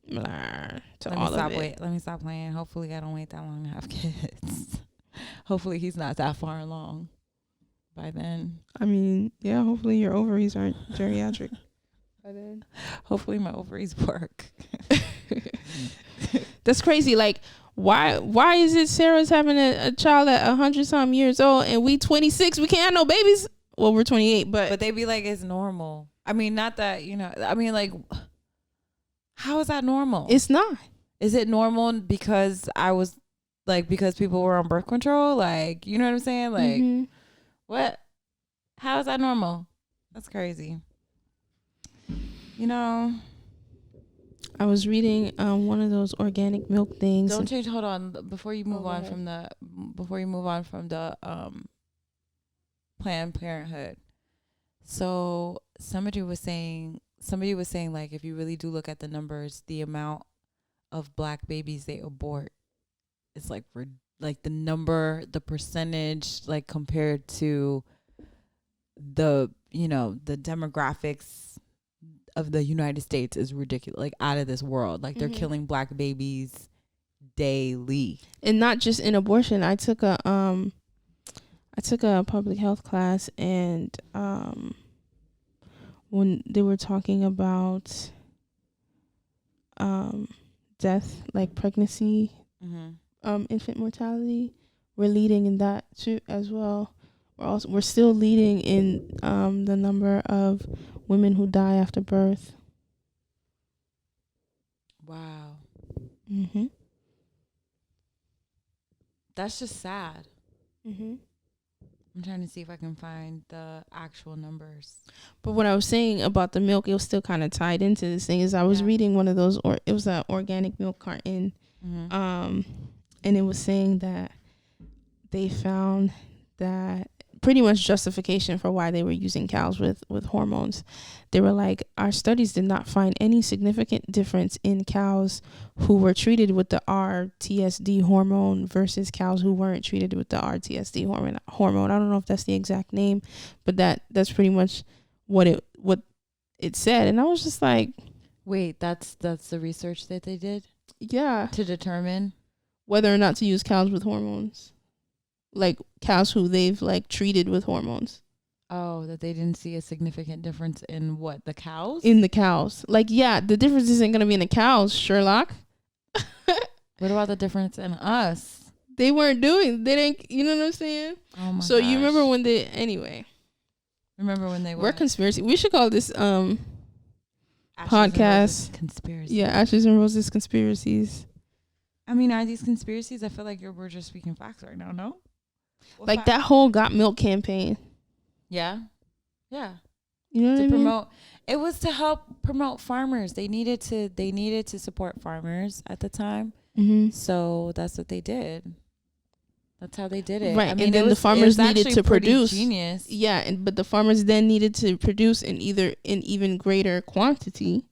Let me stop playing. Hopefully I don't wait that long to have kids. Hopefully he's not that far along by then. I mean, yeah, hopefully your ovaries aren't geriatric by then. Hopefully my ovaries work. That's crazy. Like, why is it Sarah's having a child at 100-some years old and we 26? We can't have no babies. Well, we're 28, but they be like, it's normal. I mean, not that, you know, I mean, like, how is that normal? It's not. Is it normal because because people were on birth control? Like, you know what I'm saying? Like, what? How is that normal? That's crazy. You know, I was reading one of those organic milk things. Don't change. Hold on. Before you move on from the Planned Parenthood. So somebody was saying like, if you really do look at the numbers, the amount of Black babies they abort is like the percentage, like compared to the demographics of the United States is ridiculous, like out of this world. Like they're killing Black babies daily. And not just in abortion. I took a public health class, and when they were talking about death, like pregnancy, infant mortality, we're leading in that too as well. We're still leading in the number of women who die after birth. Wow. That's just sad. I'm trying to see if I can find the actual numbers. But what I was saying about the milk, it was still kind of tied into this thing. Is I was reading one of those, it was an organic milk carton, and it was saying that they found that pretty much justification for why they were using cows with hormones. They were like, our studies did not find any significant difference in cows who were treated with the RTSD hormone versus cows who weren't treated with the RTSD hormone. I don't know if that's the exact name, but that's pretty much what it said. And I was just like, wait, that's the research that they did? Yeah. To determine whether or not to use cows with hormones. Like cows who they've like treated with hormones. Oh, that they didn't see a significant difference in what? The cows? In the cows. Like, yeah, the difference isn't going to be in the cows, Sherlock. What about the difference in us? They didn't, you know what I'm saying? Oh my So gosh. you remember when we're conspiracy. We should call this podcast conspiracy. Yeah, Ashes and Roses Conspiracies. I mean, are these conspiracies? I feel like we're just speaking facts right now, no? Like that whole Got Milk campaign. Yeah. Yeah. You know what I mean? Promote. It was to help promote farmers. They needed to support farmers at the time. So that's what they did. That's how they did it. Right. I mean, and then the farmers needed to produce. Genius. Yeah. But the farmers then needed to produce in even greater quantity.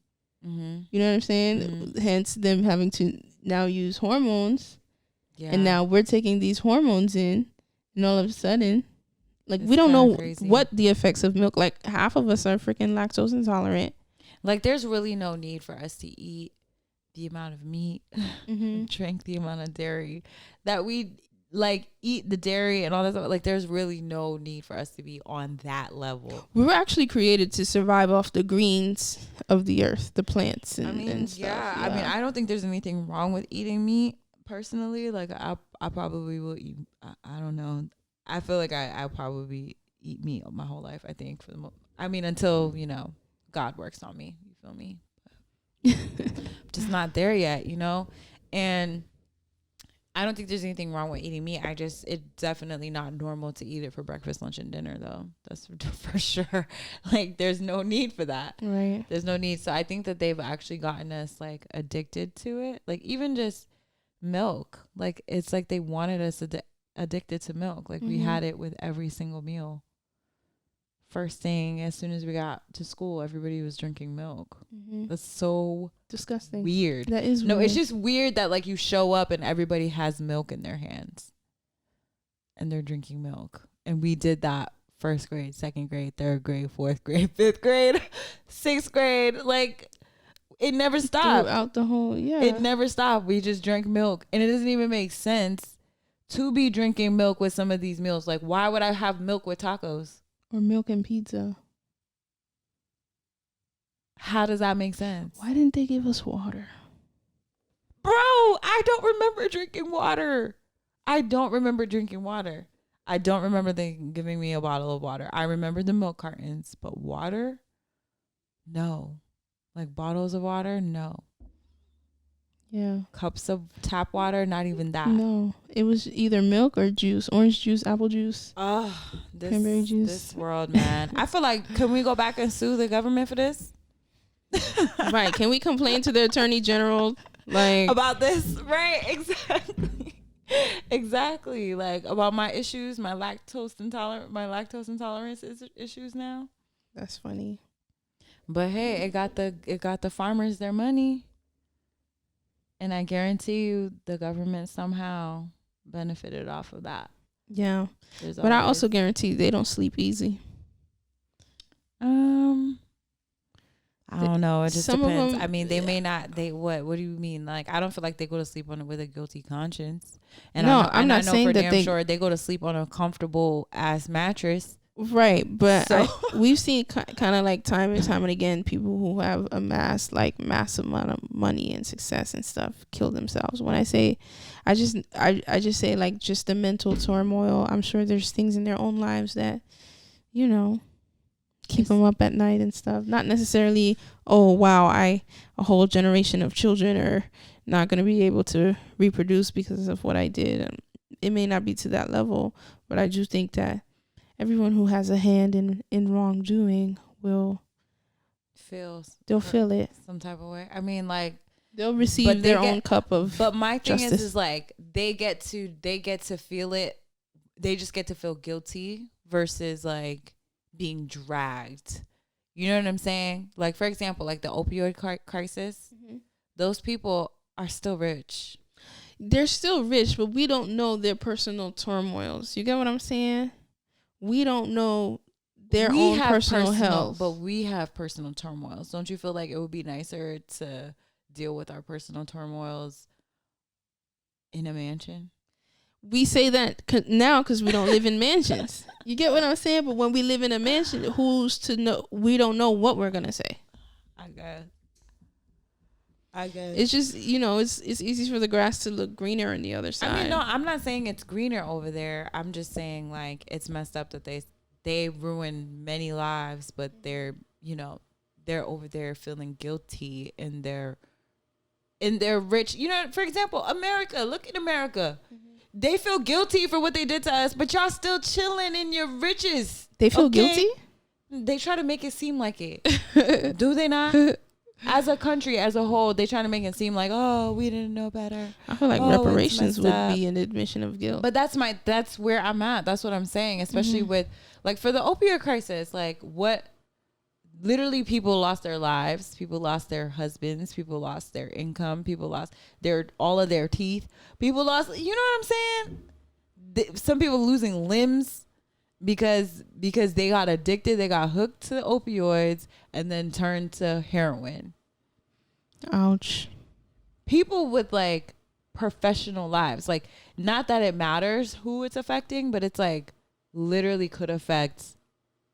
Mm-hmm. You know what I'm saying? Mm-hmm. Hence them having to now use hormones. Yeah. And now we're taking these hormones in, and all of a sudden, like, we don't know what the effects of milk. Like, half of us are freaking lactose intolerant. Like, there's really no need for us to eat the amount of meat, drink the amount of dairy that we like, eat the dairy and all that stuff. Like, there's really no need for us to be on that level. We were actually created to survive off the greens of the earth, the plants and stuff. Yeah. I mean, I don't think there's anything wrong with eating meat personally. Like, I probably will eat, I don't know. I feel like I'll probably eat meat my whole life, I think, until, you know, God works on me. You feel me? Just not there yet, you know? And I don't think there's anything wrong with eating meat. It's definitely not normal to eat it for breakfast, lunch, and dinner, though. That's for sure. Like, there's no need for that. Right. There's no need. So I think that they've actually gotten us, like, addicted to it. Like, even just milk. Like, it's like they wanted us addicted to milk. Like, we had it with every single meal. First thing, as soon as we got to school, everybody was drinking milk. That's so disgusting. Weird. That is no, weird. It's just weird that, like, you show up and everybody has milk in their hands and they're drinking milk. And we did that first grade, second grade, third grade, fourth grade, fifth grade, sixth grade. Like, it never stopped. Throughout the whole, It never stopped. We just drank milk. And it doesn't even make sense to be drinking milk with some of these meals. Like, why would I have milk with tacos? Or milk and pizza. How does that make sense? Why didn't they give us water? Bro, I don't remember drinking water. I don't remember them giving me a bottle of water. I remember the milk cartons, but water? No. Like, bottles of water? No. Yeah. Cups of tap water? Not even that. No. It was either milk or juice. Orange juice, apple juice. Cranberry juice. This world, man. I feel like, can we go back and sue the government for this? Right. Can we complain to the attorney general, like, about this? Right. Exactly. Like, about my issues, my lactose intolerance issues now. That's funny. But hey, it got the farmers their money. And I guarantee you the government somehow benefited off of that. Yeah. But I also guarantee they don't sleep easy. I don't know. It just Some depends. of them, I mean, they may not. What do you mean? Like, I don't feel like they go to sleep on it with a guilty conscience. And no, I'm not saying that sure they go to sleep on a comfortable ass mattress. Right, but we've seen kind of like time and time and again people who have amassed like massive amount of money and success and stuff kill themselves. When I say, I just say, like, just the mental turmoil. I'm sure there's things in their own lives that, you know, keep them up at night and stuff. Not necessarily, oh wow, a whole generation of children are not going to be able to reproduce because of what I did. It may not be to that level, but I do think that everyone who has a hand in wrongdoing will feel it some type of way. I mean, like, they'll receive their own cup of. But my thing justice. is like they get to feel it. They just get to feel guilty versus like being dragged. You know what I'm saying? Like, for example, like the opioid crisis. Those people are still rich. They're still rich, but we don't know their personal turmoils. You get what I'm saying? We don't know their own personal health. But we have personal turmoils. Don't you feel like it would be nicer to deal with our personal turmoils in a mansion? We say that now because we don't live in mansions. You get what I'm saying? But when we live in a mansion, who's to know? We don't know what we're going to say. I guess. It's just, you know, it's easy for the grass to look greener on the other side. I mean, no, I'm not saying it's greener over there. I'm just saying, like, it's messed up that they ruin many lives, but they're over there feeling guilty and they're rich. You know, for example, America. Look at America. They feel guilty for what they did to us, but y'all still chilling in your riches. They feel guilty? They try to make it seem like it. Do they not? as a country, as a whole, they trying to make it seem like, oh, we didn't know better. I feel like reparations would be an admission of guilt. But that's where I'm at. That's what I'm saying, especially with like for the opioid crisis, like what literally people lost their lives, people lost their husbands, people lost their income, people lost all of their teeth, people lost, you know what I'm saying? Some people losing limbs because they got addicted, they got hooked to opioids and then turned to heroin. Ouch. People with like professional lives, like not that it matters who it's affecting, but it's like literally could affect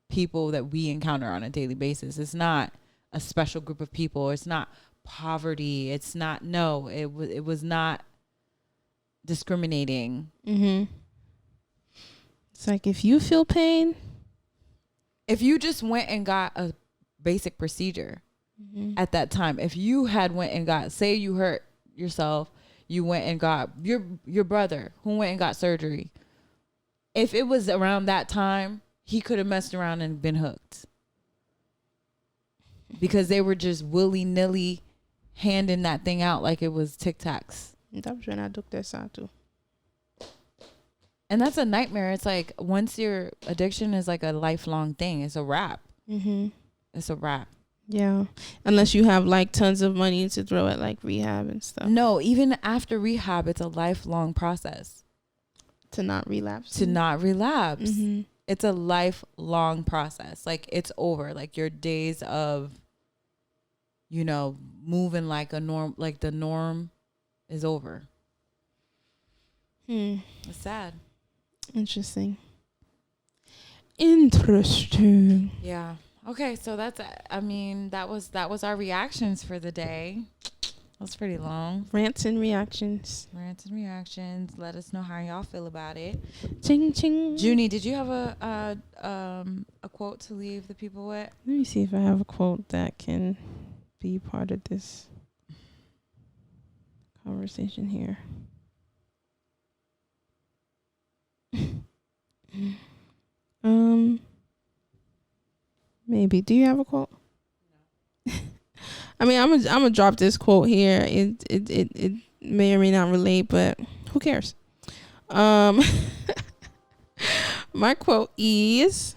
people that we encounter on a daily basis. It's not a special group of people. It's not poverty. It's not, no, it was not discriminating. It's like if you feel pain, if you just went and got a basic procedure at that time, if you had went and got, say you hurt yourself, you went and got your brother who went and got surgery. If it was around that time, he could have messed around and been hooked because they were just willy-nilly handing that thing out like it was Tic Tacs. And that's a nightmare. It's like once your addiction is like a lifelong thing, it's a wrap. It's a wrap. Yeah. Unless you have like tons of money to throw at like rehab and stuff. No, even after rehab, it's a lifelong process. To not relapse. It's a lifelong process. Like it's over. Like your days of, moving like a norm, like the norm is over. It's sad. Interesting. Yeah. Okay, so that was our reactions for the day. That's pretty long. Rants and reactions. Let us know how y'all feel about it. Ching ching. Juny, did you have a quote to leave the people with? Let me see if I have a quote that can be part of this conversation here. Maybe. Do you have a quote? No. I mean, I'm gonna drop this quote here. It may or may not relate, but who cares? My quote is: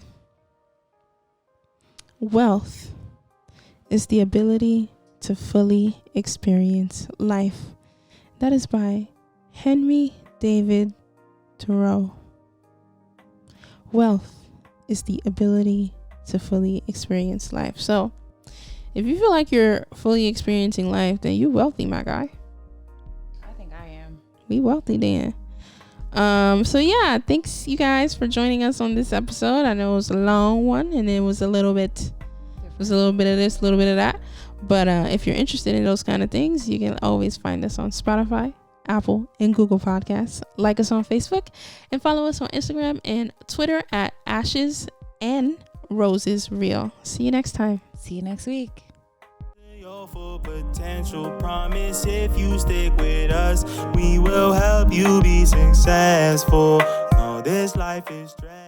wealth is the ability to fully experience life. That is by Henry David Thoreau. Wealth is the ability to fully experience life. So if you feel like you're fully experiencing life, then you wealthy, my guy. I think I am. We wealthy then. So yeah, thanks you guys for joining us on this episode. I know it was a long one and it was a little bit of this, a little bit of that. But if you're interested in those kind of things, you can always find us on Spotify, Apple, and Google Podcasts. Like us on Facebook and follow us on Instagram and Twitter at Ashes and Roses Real. See you next time. See you next week. Your full potential, promise if you stick with us, we will help you be successful. No, this life is stressful.